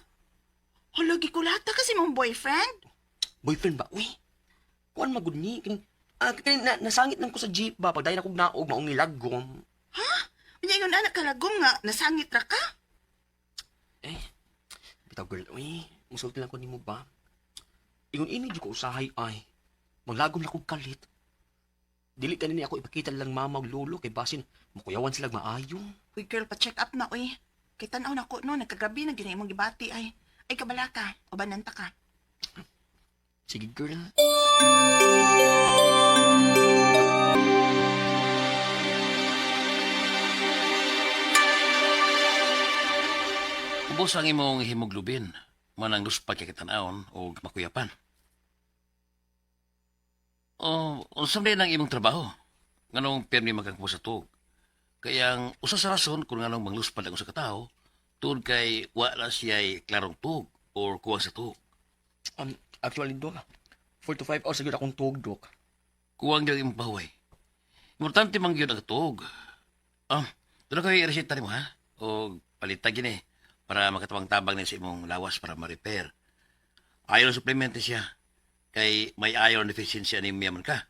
Lagi ko lata kasi mong boyfriend. Boyfriend ba? Uy. Kuan magud ni. Nasangit lang ko sa jeep ba pagdayon akong naog maong nilagom. Ha? Unya yun anak kalagom nga nasangit ra ka? Bitaw girl, uy. Musulti lang ko nimo ba? Ingon ini jud ko usahay ay. Maglagom lang kog kalit. Dili kanini ako ipakita lang mama ug lolo kay basin mukuyawan sila maayo. Uy girl, pa-check up na uy. Kay tan-aw na ko no, nagkagabi na ginay imong gibati ay. Ay kabala ka, ubananta ka. Sige girl. Ubos ang imong hemoglobin, manang luspag kay kitanaon o makuyapan. O, unsam din ang imong trabaho? Nganong permi magkagpo sa tuog? Kaya ang usa sa rason kung nganong mangluspad ang usa ka tawo, tungod kay wala siya'y klarong tuog or kuwang sa tuog. Actually, Dok, 4 to 5 hours agad akong tuog, Dok. Kuwang daw imong pahuway. Importante mang yun ang tuog. Doon kayo i-resita mo, ha? O palitag yun para makatawang-tabang din sa imong lawas para ma-repair. Iron supplement siya. Kay may iron deficiency anemia man ka.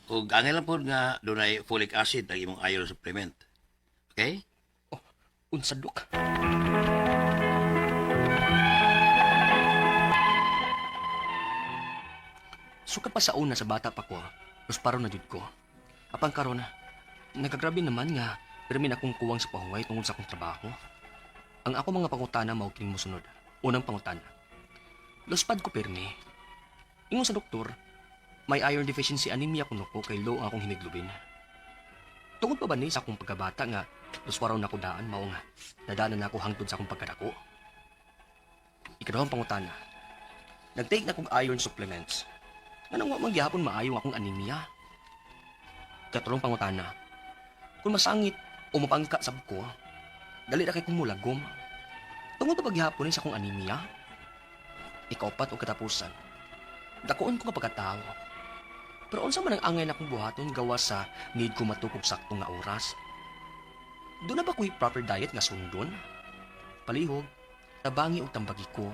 O angay lang po nga doon ay folic acid ang imong iron supplement. Okay? Unsa, Dok? Sukat pa sa una sa bata pa ko, paro na jud ko. Apang karon nagagrabe naman nga, pero min akong kuwang sa pahuway tungod sa akong trabaho. Ang ako mga pangutana mao kining mosunod. Unang pangutana. Luspad ko permi. Ingon sa doktor, may iron deficiency anemia kuno ko kay low ang akong hemoglobin. Tungod pa ba ni sa akong pagkabata nga luswaraw na ko daan mao nga nadaanan na ako hangtod sa akong pagkadako. Ikalawang pangutana. Nag-take na kong iron supplements. Anong wa magyapon maayo akong anemia? Katulong pangutana. Kung masangit o mapangka sab ko, dali ra kay kong mulagom. Tungod pa paghapon sa akong anemia. Ikaupat o katapusan. Dakuon ko nga pagkatao. Pero unsa man ang angay na kong buhaton gawa sa need ko matukog sakto nga oras? Doon na ba ko'y proper diet nga sundon? Palihog, tabangi o tambagi ko,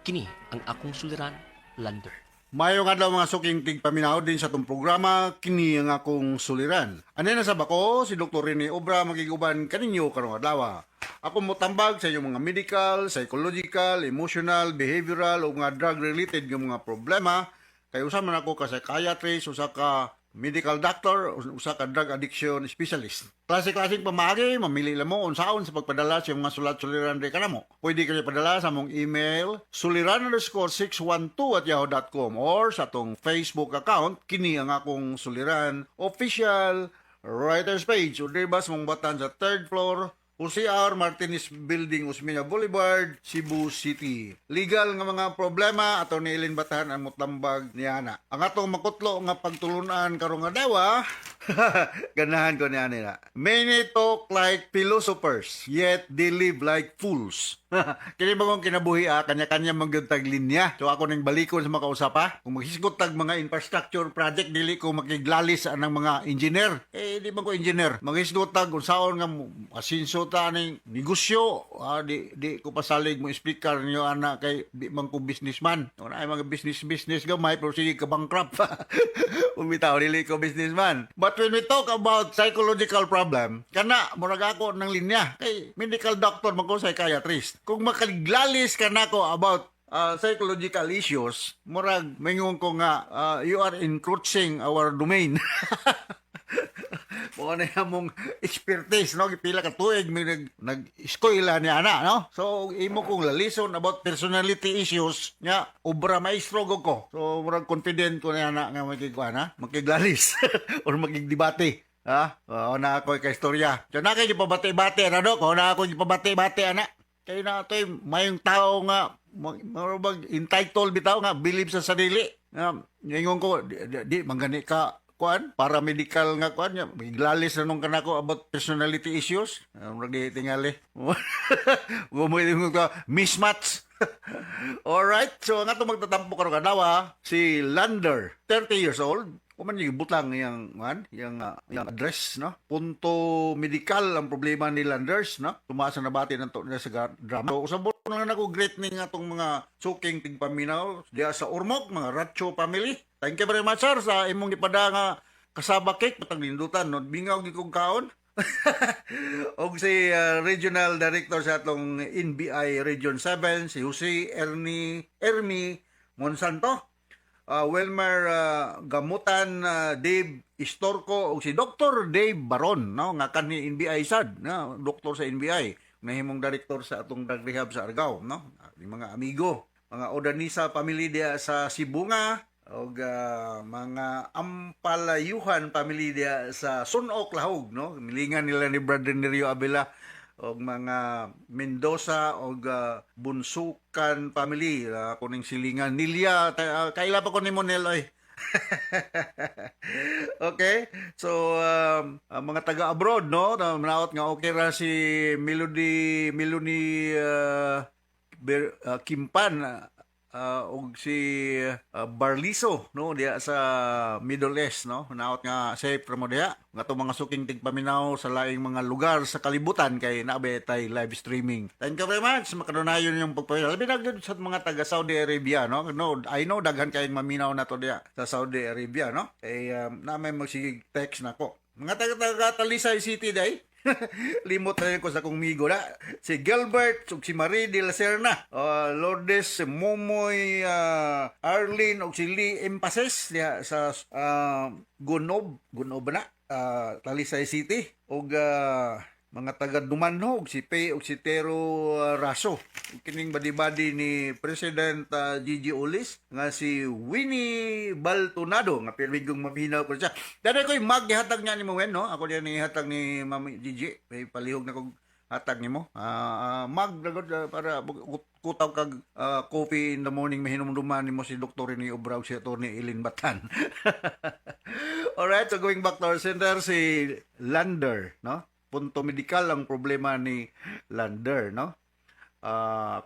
kini ang akong suliran, Lander. Mayo nga daw mga suking tigpaminaw din sa itong programa, kini ang akong suliran. Ano na sa bako, si Dr. Rene Obra magiguban kaninyo karong adlaw. Ako mo tambag sa inyong mga medical, psychological, emotional, behavioral o mga drug-related ng mga problema. Kaya usa man ako ka psychiatrist, usa ka medical doctor, usa ka drug addiction specialist. Klase-klaseng pamagi, mamili lang mo unsaon sa pagpadala sa mga sulat-suliran de kanamo. Pwede kayo padala sa mong email suliran_612@yahoo.com or sa tong Facebook account kini ang akong suliran official writers page o debas mong batan sa 3rd floor Jose R. Martinez Building, Osmeña Boulevard, Cebu City. Legal nga mga problema ato ni Ilin Batahan ang mutambag ni Ana. Ang atong makutlo nga pagtulunan karong adlaw, ganahan ko ni Ana. Many talk like philosophers, yet they live like fools. Kini ba kong kinabuhi kanya-kanya magyud linya. So ako ning balikon sa mga kausapa. Kung maghisgot tag mga infrastructure project dili ko makiglalis anang mga engineer. Di ba ko engineer. Maghisgot tag unsaon nga asinso ta ning negosyo. Di ko pasalig mo explicar niyo ana kay di man ko businessman. Una ay mga business gamay pero sige ka bankrupt. Umitaw dili ko businessman. But when we talk about psychological problem, kana murag ako ng linya. Kay medical doctor man ko psychiatrist. Kung makaglalis ka na ko about psychological issues, murag mingon ko nga you are encroaching our domain. Mo na mong expertise, no? Pila ka tuig may nag-eskwela ni ana, no? So imo kong lalison about personality issues nya obra maestro ko. So murag confident ko na ana nga makiglalis or magigdebate. Na ako ka istorya. So na kay gipabate-bate ana do, ko na ako gipabate-bate ana. Kaya na ito mayong tao nga marubag entitled bitaw nga believe sa sarili. Ngayon ko di mangani ka kuan para medical nga kuan nya iglalis na nung kanako about personality issues. Murag tingali. Gumoy ko mismatch. Alright, so nga itong magtatampo karon kadawa, si Lander, 30 years old. Kuman yung butang yung address, no? Punto medical ang problema ni Landers, no? Tumaas na nabati ng sa drama. So, usabot na ako greeting nga itong mga suking tigpaminaw diya sa Urmok, mga Ratcho family. Thank you very much, sir, sa imong ipada nga kasaba cake, matang lindutan, no? Bingaw gikong kaon. O si Regional Director sa atong NBI Region 7, si Jose Ermi Monsanto. Wilmer Gamutan, Dave Istorco, o si Dr. Dave Baron, no? Nga kanhi NBI sad, no? Doktor sa NBI, nahimong director sa atong drug rehab sa Argao, no? Mga amigo, mga Odanisa family dia sa Sibunga, o mga Ampalayuhan family dia sa Sunok Lahog, no? Milingan nila ni Brother Nerio Abela, o mga Mendoza o Bunsukan family, kuning silingan Nilya, kaila pa ko ni Monel ay. Okay, so mga taga abroad, no, manaot nga okay ra si Melody Kimpan, og si Barliso, no, diya sa Middle East, no, naot nga safe from diya nga to mga suking tigpaminaw sa laing mga lugar sa kalibutan kay naabe tay live streaming. Thank you very much, makadonayon yung pagpaminaw labi na sa mga taga Saudi Arabia, no. I know daghan kayong maminaw na to diya sa Saudi Arabia, no, kay na may magsige text nako mga taga Talisay City day. Limot na ko sa kong migo na si Gilbert ug si Marie de la Serna, Lourdes Momoy, Arlene ug si Lee Empases diya sa Gunob na Talisay City, ug mga taga Dumanhog si Pay ug si Tero Raso, kining badi-badi ni President Gigi Ulis nga si Winnie Baltonado nga pirmigong maminaw ko siya. Dali ko'y maghatag niya ni mo wen, no? Ako diyan ni hatag ni Mami Gigi, may palihog na kog hatag nimo. Mag para kutaw kag coffee in the morning mahinumduman nimo si Dr. ni Obrao si Attorney Elin Batan. Alright, so going back to our center, si Lander, no? Punto medical ang problema ni Lander, no?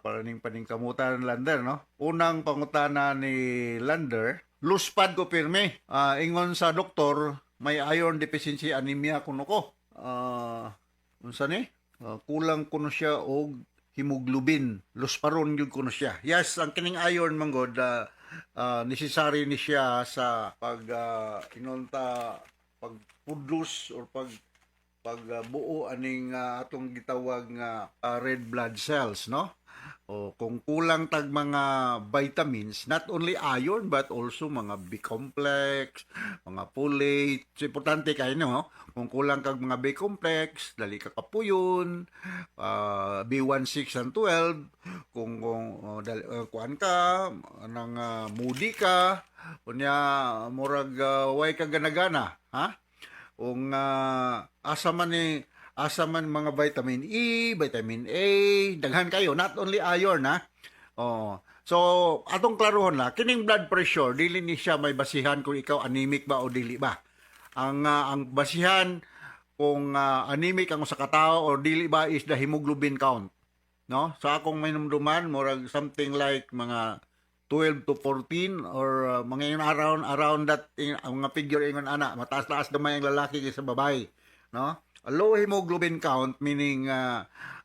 Paning kamutan Lander, no? Unang pangutana ni Lander, luspad ko pirme. Ingon sa doktor, may iron deficiency anemia kuno ko. Unsa ni? Kulang kuno siya og hemoglobin. Lusparon gyud kuno siya. Yes, ang kining iron manggod necessary ni siya sa pagpudlos or pagbuo aning atong gitawag nga red blood cells, no? O kung kulang tag mga vitamins, not only iron but also mga B-complex, mga folate. So, importante kayo, no? Kung kulang kag mga B-complex, dali ka kapuyon, B1, 6 and 12, kung kuan ka nang moody ka, unya murag way ka gana-gana, ha? Kung asa man mga vitamin E, vitamin A, daghan kayo, not only iron, ha. So atong klarohon na kining blood pressure dili ni siya may basihan kung ikaw anemic ba o dili ba. Ang basihan kung anemic ang usa ka tawo o dili ba is the hemoglobin count, no? Sa akong minumduman murag something like mga 12 to 14 or mga around that ang mga figure ingon ana mataas-taas gamay ang lalaki kaysa babae, no? A low hemoglobin count meaning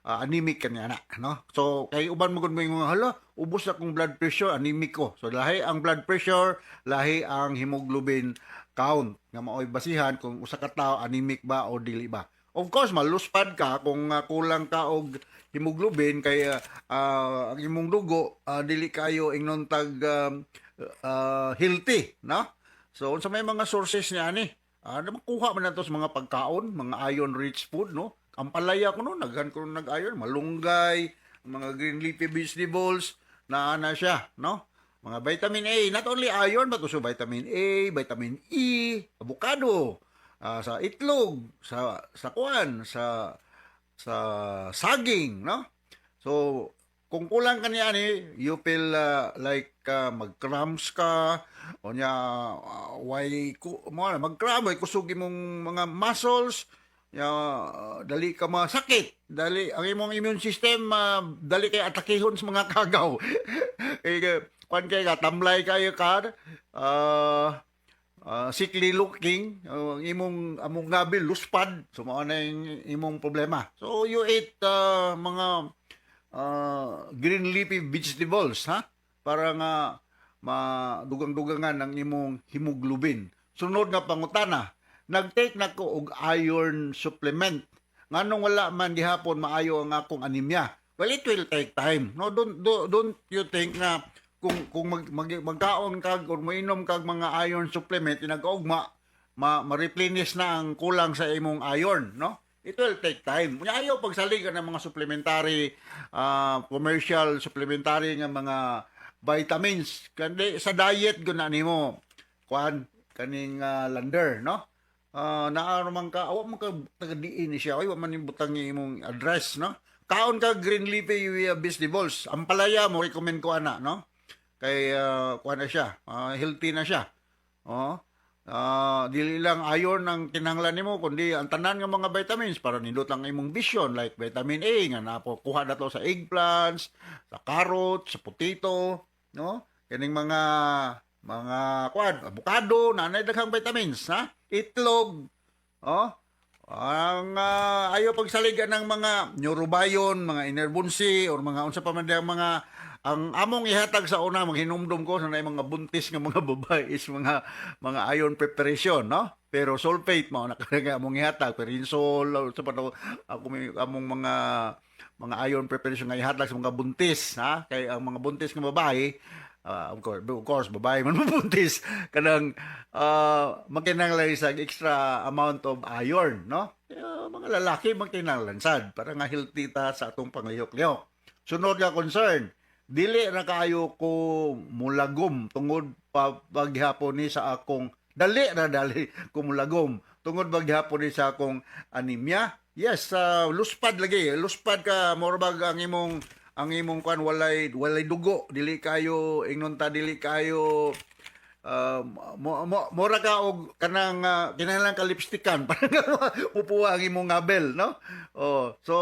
anemic kanya na, no? So kay uban mo gud mo hala ubos akong blood pressure, anemic ko. So lahi ang blood pressure, lahi ang hemoglobin count nga maoy basihan kung usa ka tawo anemic ba o dili ba. Of course maluspad ka kung kulang ka og hemoglobin kay ang imong dugo dili kayo ingnon tag healthy, no? So unsa may mga sources niya ani? Makuha man nato sa mga pagkaon, mga iron rich food, no? Ang palaya ko no, naghan ko nag-iron, malunggay, mga green leafy vegetables, na siya, no? Mga vitamin A, not only iron but also vitamin A, vitamin E, avocado, sa itlog, sa kuan, sa saging, no? So kung kulang ka niya ni, you feel like mag-cramps ka, o niya, mag-cramp, kusog mong mga muscles, Dali ka masakit. Dali, ang imong immune system, dali kay atakihon sa mga kagaw. Kwan kay ka, tamlay kayo ka, sickly looking, among nabil, luspad. So, mao na yung imong problema. So, you eat mga green leafy vegetables, ha? Para nga madugang-dugangan ang imong hemoglobin. Sunod nga pangutana, nag-take na ko og iron supplement. Nganong wala man gihapon maayo ang akong anemia. Well, it will take time. No, don't you think na kung magkaon kag or mainom kag mga iron supplement inagaugma ma-replenish na ang kulang sa imong iron, no? It will take time. Ayaw pagsalig ng mga supplementary commercial supplementary nga mga vitamins kandi sa diet guna nimo kuan kaning lander, no? Naaro man ka, awa man ka tagadiin ni siya, ay wa man butang imong address, no? Kaon ka green leafy vegetables. Ang palaya mo recommend ko ana, no? Kay kuan na siya, healthy na siya. Oh. Dili lang iron ang kinahanglan nimo kundi ang tanan nga mga vitamins para nindot ang imong vision like vitamin A nga nakuha nato sa eggplants, sa carrots, sa potato, no? Kaning mga kuan, avocado, nanay daghang vitamins, ha? Itlog, oh. Ang ayaw pagsaligan ng mga neurobion, mga inerbunsi, or mga unsa pa man diyang mga ang among ihatag sa una maghinumdum ko sa mga buntis nga mga babae is mga iron preparation, no? Pero sulfate mao nakaraga among ihatag, perinsol, sa pato among mga iron preparation nga ihatag sa mga buntis, ha? Kay ang mga buntis nga babae of course, babae man mabuntis, kanang magkinahanglan sa extra amount of iron, no? Mga lalaki magkinahanglan sad para nga healthy ta sa atong panglihok-lihok. Sunod nga concern, dili na kaayo ko mulagom tungod paghapon ni sa akong dali ko mulagom tungod paghapon ni sa akong anemia. Yes, luspad lagi. Luspad ka, morbag ang imong kuan walay dugo, dili kayo ingnon ta, dili kayo mora ka og kanang kinahanglan ka lipstickan para upuwa ang imong ngabel, no? So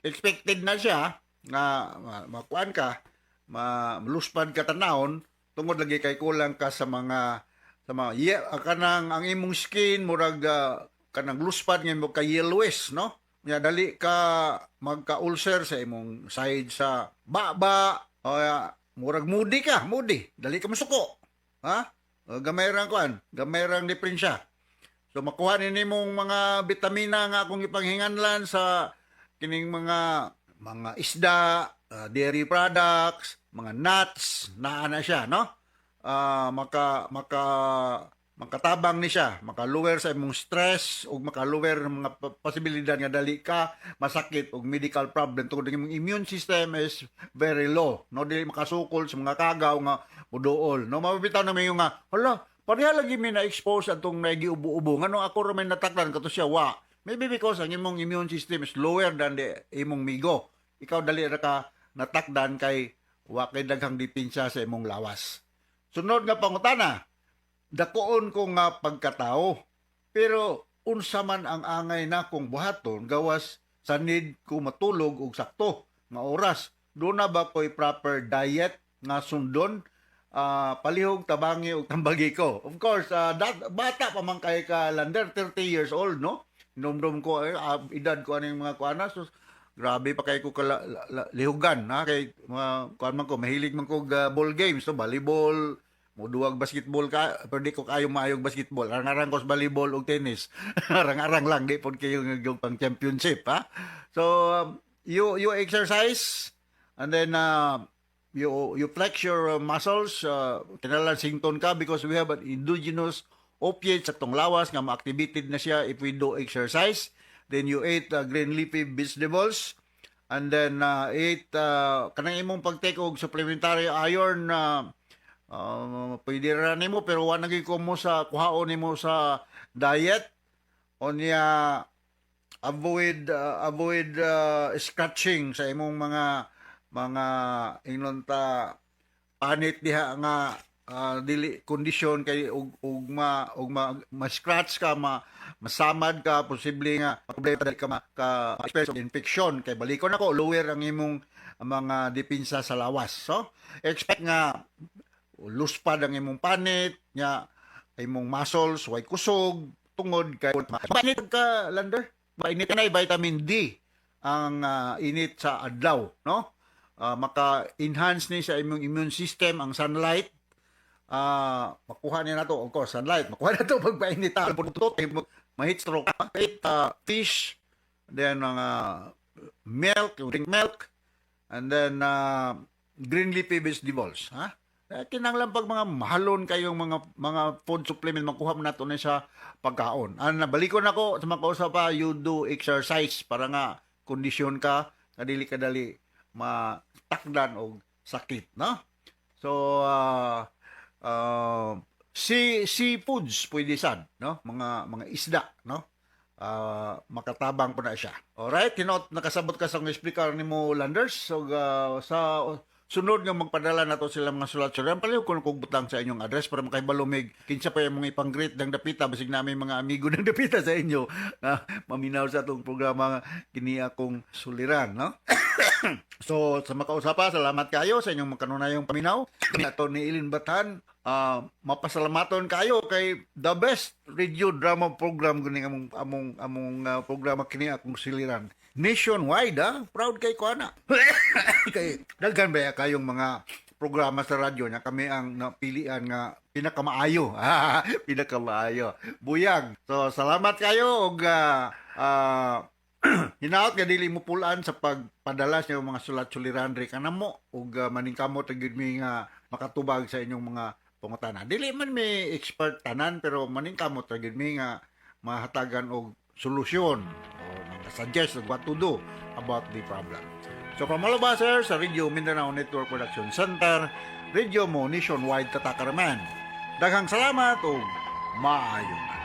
expected na siya nga makuan ka, maluspad ka tanawon tungod lagi kay kulang ka sa mga kanang ang imong skin murag kanang luspad nga mo ka yellowish, no? Nya dali ka magka-ulcer sa imong side sa baba, murag moody, dali ka masuko, ha? Gamay rang diferensya. So makuha ni nimong mga bitamina nga akong ipanghinganlan sa kining mga isda, dairy products, mga nuts, naa na siya, no? Makatabang ni siya, makaluwer sa imong stress ug makaluwer ng mga posibilidad nga dali ka masakit og medical problem tungod ang imong immune system is very low, no? Dili makasukol sa mga kagaw nga muduol, no? Mabibitaw na mayo nga, hala, pareha lagi mi na-expose atong nagiubo-ubo, ngano ako ra may natakdan kato siya, wa. Maybe because ang imong immune system is lower than the imong migo. Ikaw dali ra ka natakdan kay wa kay daghang depensa sa imong lawas. Sunod nga pangutana, dakoon ko nga pagkatao, pero unsa man ang angay na kong buhaton gawas sa need ko matulog og sakto nga oras. Doon na ba ko'y proper diet nga sundon, palihog, tabangi og tambagi ko? Of course, bata pa man kay ka lander, 30 years old, no? Nomdom ko, edad ko aning mga kuana, so grabe pa kay ko lihugan, ha? Kay mga kuan man ko, mahilig man ko ball games, so volleyball, muduwag basketball ka, pero di ko kayo maayog basketball. Arang-arang ko sa volleyball o tennis. Arang-arang lang, di po kayo yung pang championship, ha? So, you exercise, and then you flex your muscles, kinalan sington ka because we have an endogenous opiate sa tong lawas nga ma-activated na siya if we do exercise. Then you eat green leafy vegetables, and then eat kanang imong pag-take og supplementary iron pwede ra nimo pero wa naging ko mo sa kuhaon nimo sa diet onya avoid scratching sa imong mga ingnon ta panit diha nga dili kondisyon kay ug ma-scratch ka, masamad ka, posible nga problema dali ka experience of infection kay balikon ako lower ang imong mga depensa sa lawas. So expect nga luspad ang imong panit nya, imong muscles way kusog tungod kay mainit ka, Lander. Mainit na vitamin D ang init sa adlaw, no? Maka-enhance ni sa imong immune system ang sunlight. Makuha niya na to, of course, sunlight. Makuha na to pag painit ang putot, ma-heat stroke, fish, then milk, drink milk, and then green leafy vegetables. Ha? Kinanglan pag mga mahalon kayong mga food supplement, makuha mo na to na sa pagkaon. Nabalikon ako sa mga kausap pa, you do exercise para nga kondisyon ka, kadali matakdan o sakit, no? So, seafoods pwede sad, no? Mga isda, no? Makatabang po na siya. Alright, nakasabot ka sa explicar ni mo, Landers. So, sa sunod nga magpadala na to sila mga sulat-sulat. Paliw ko kung butang sa inyong address para makaibalumig. Kinsa pa yung mga ipang-greet ng dapita. Basig namin mga amigo ng dapita sa inyo na maminaw sa itong programa kini akong suliran, no? So, sa makausapa, salamat kayo sa inyong makanunayong paminaw. Ito ni Ilin Batan, mapasalamaton kayo kay the best radio drama program kini among programa kini akong suliran. Nationwide, ha? Proud kay ko ana. Kay daghan ba kayong mga programa sa radyo na kami ang napilian nga pinakamaayo. Pinakamaayo. Buyag. So, salamat kayo og hinaot nga dili mo pulaan sa pagpadala sa mga sulat-suliran ri kanamo ug maningkamot gid mi nga makatubag sa inyong mga pangutana. Dili man may expert tanan pero maningkamot gid mi nga mahatagan og solusyon o suggest of what to do about the problem. So from all of us here sa Radio Mindanao Network Production Center, Radio mo nationwide tatakaraman. Daghang salamat o maayong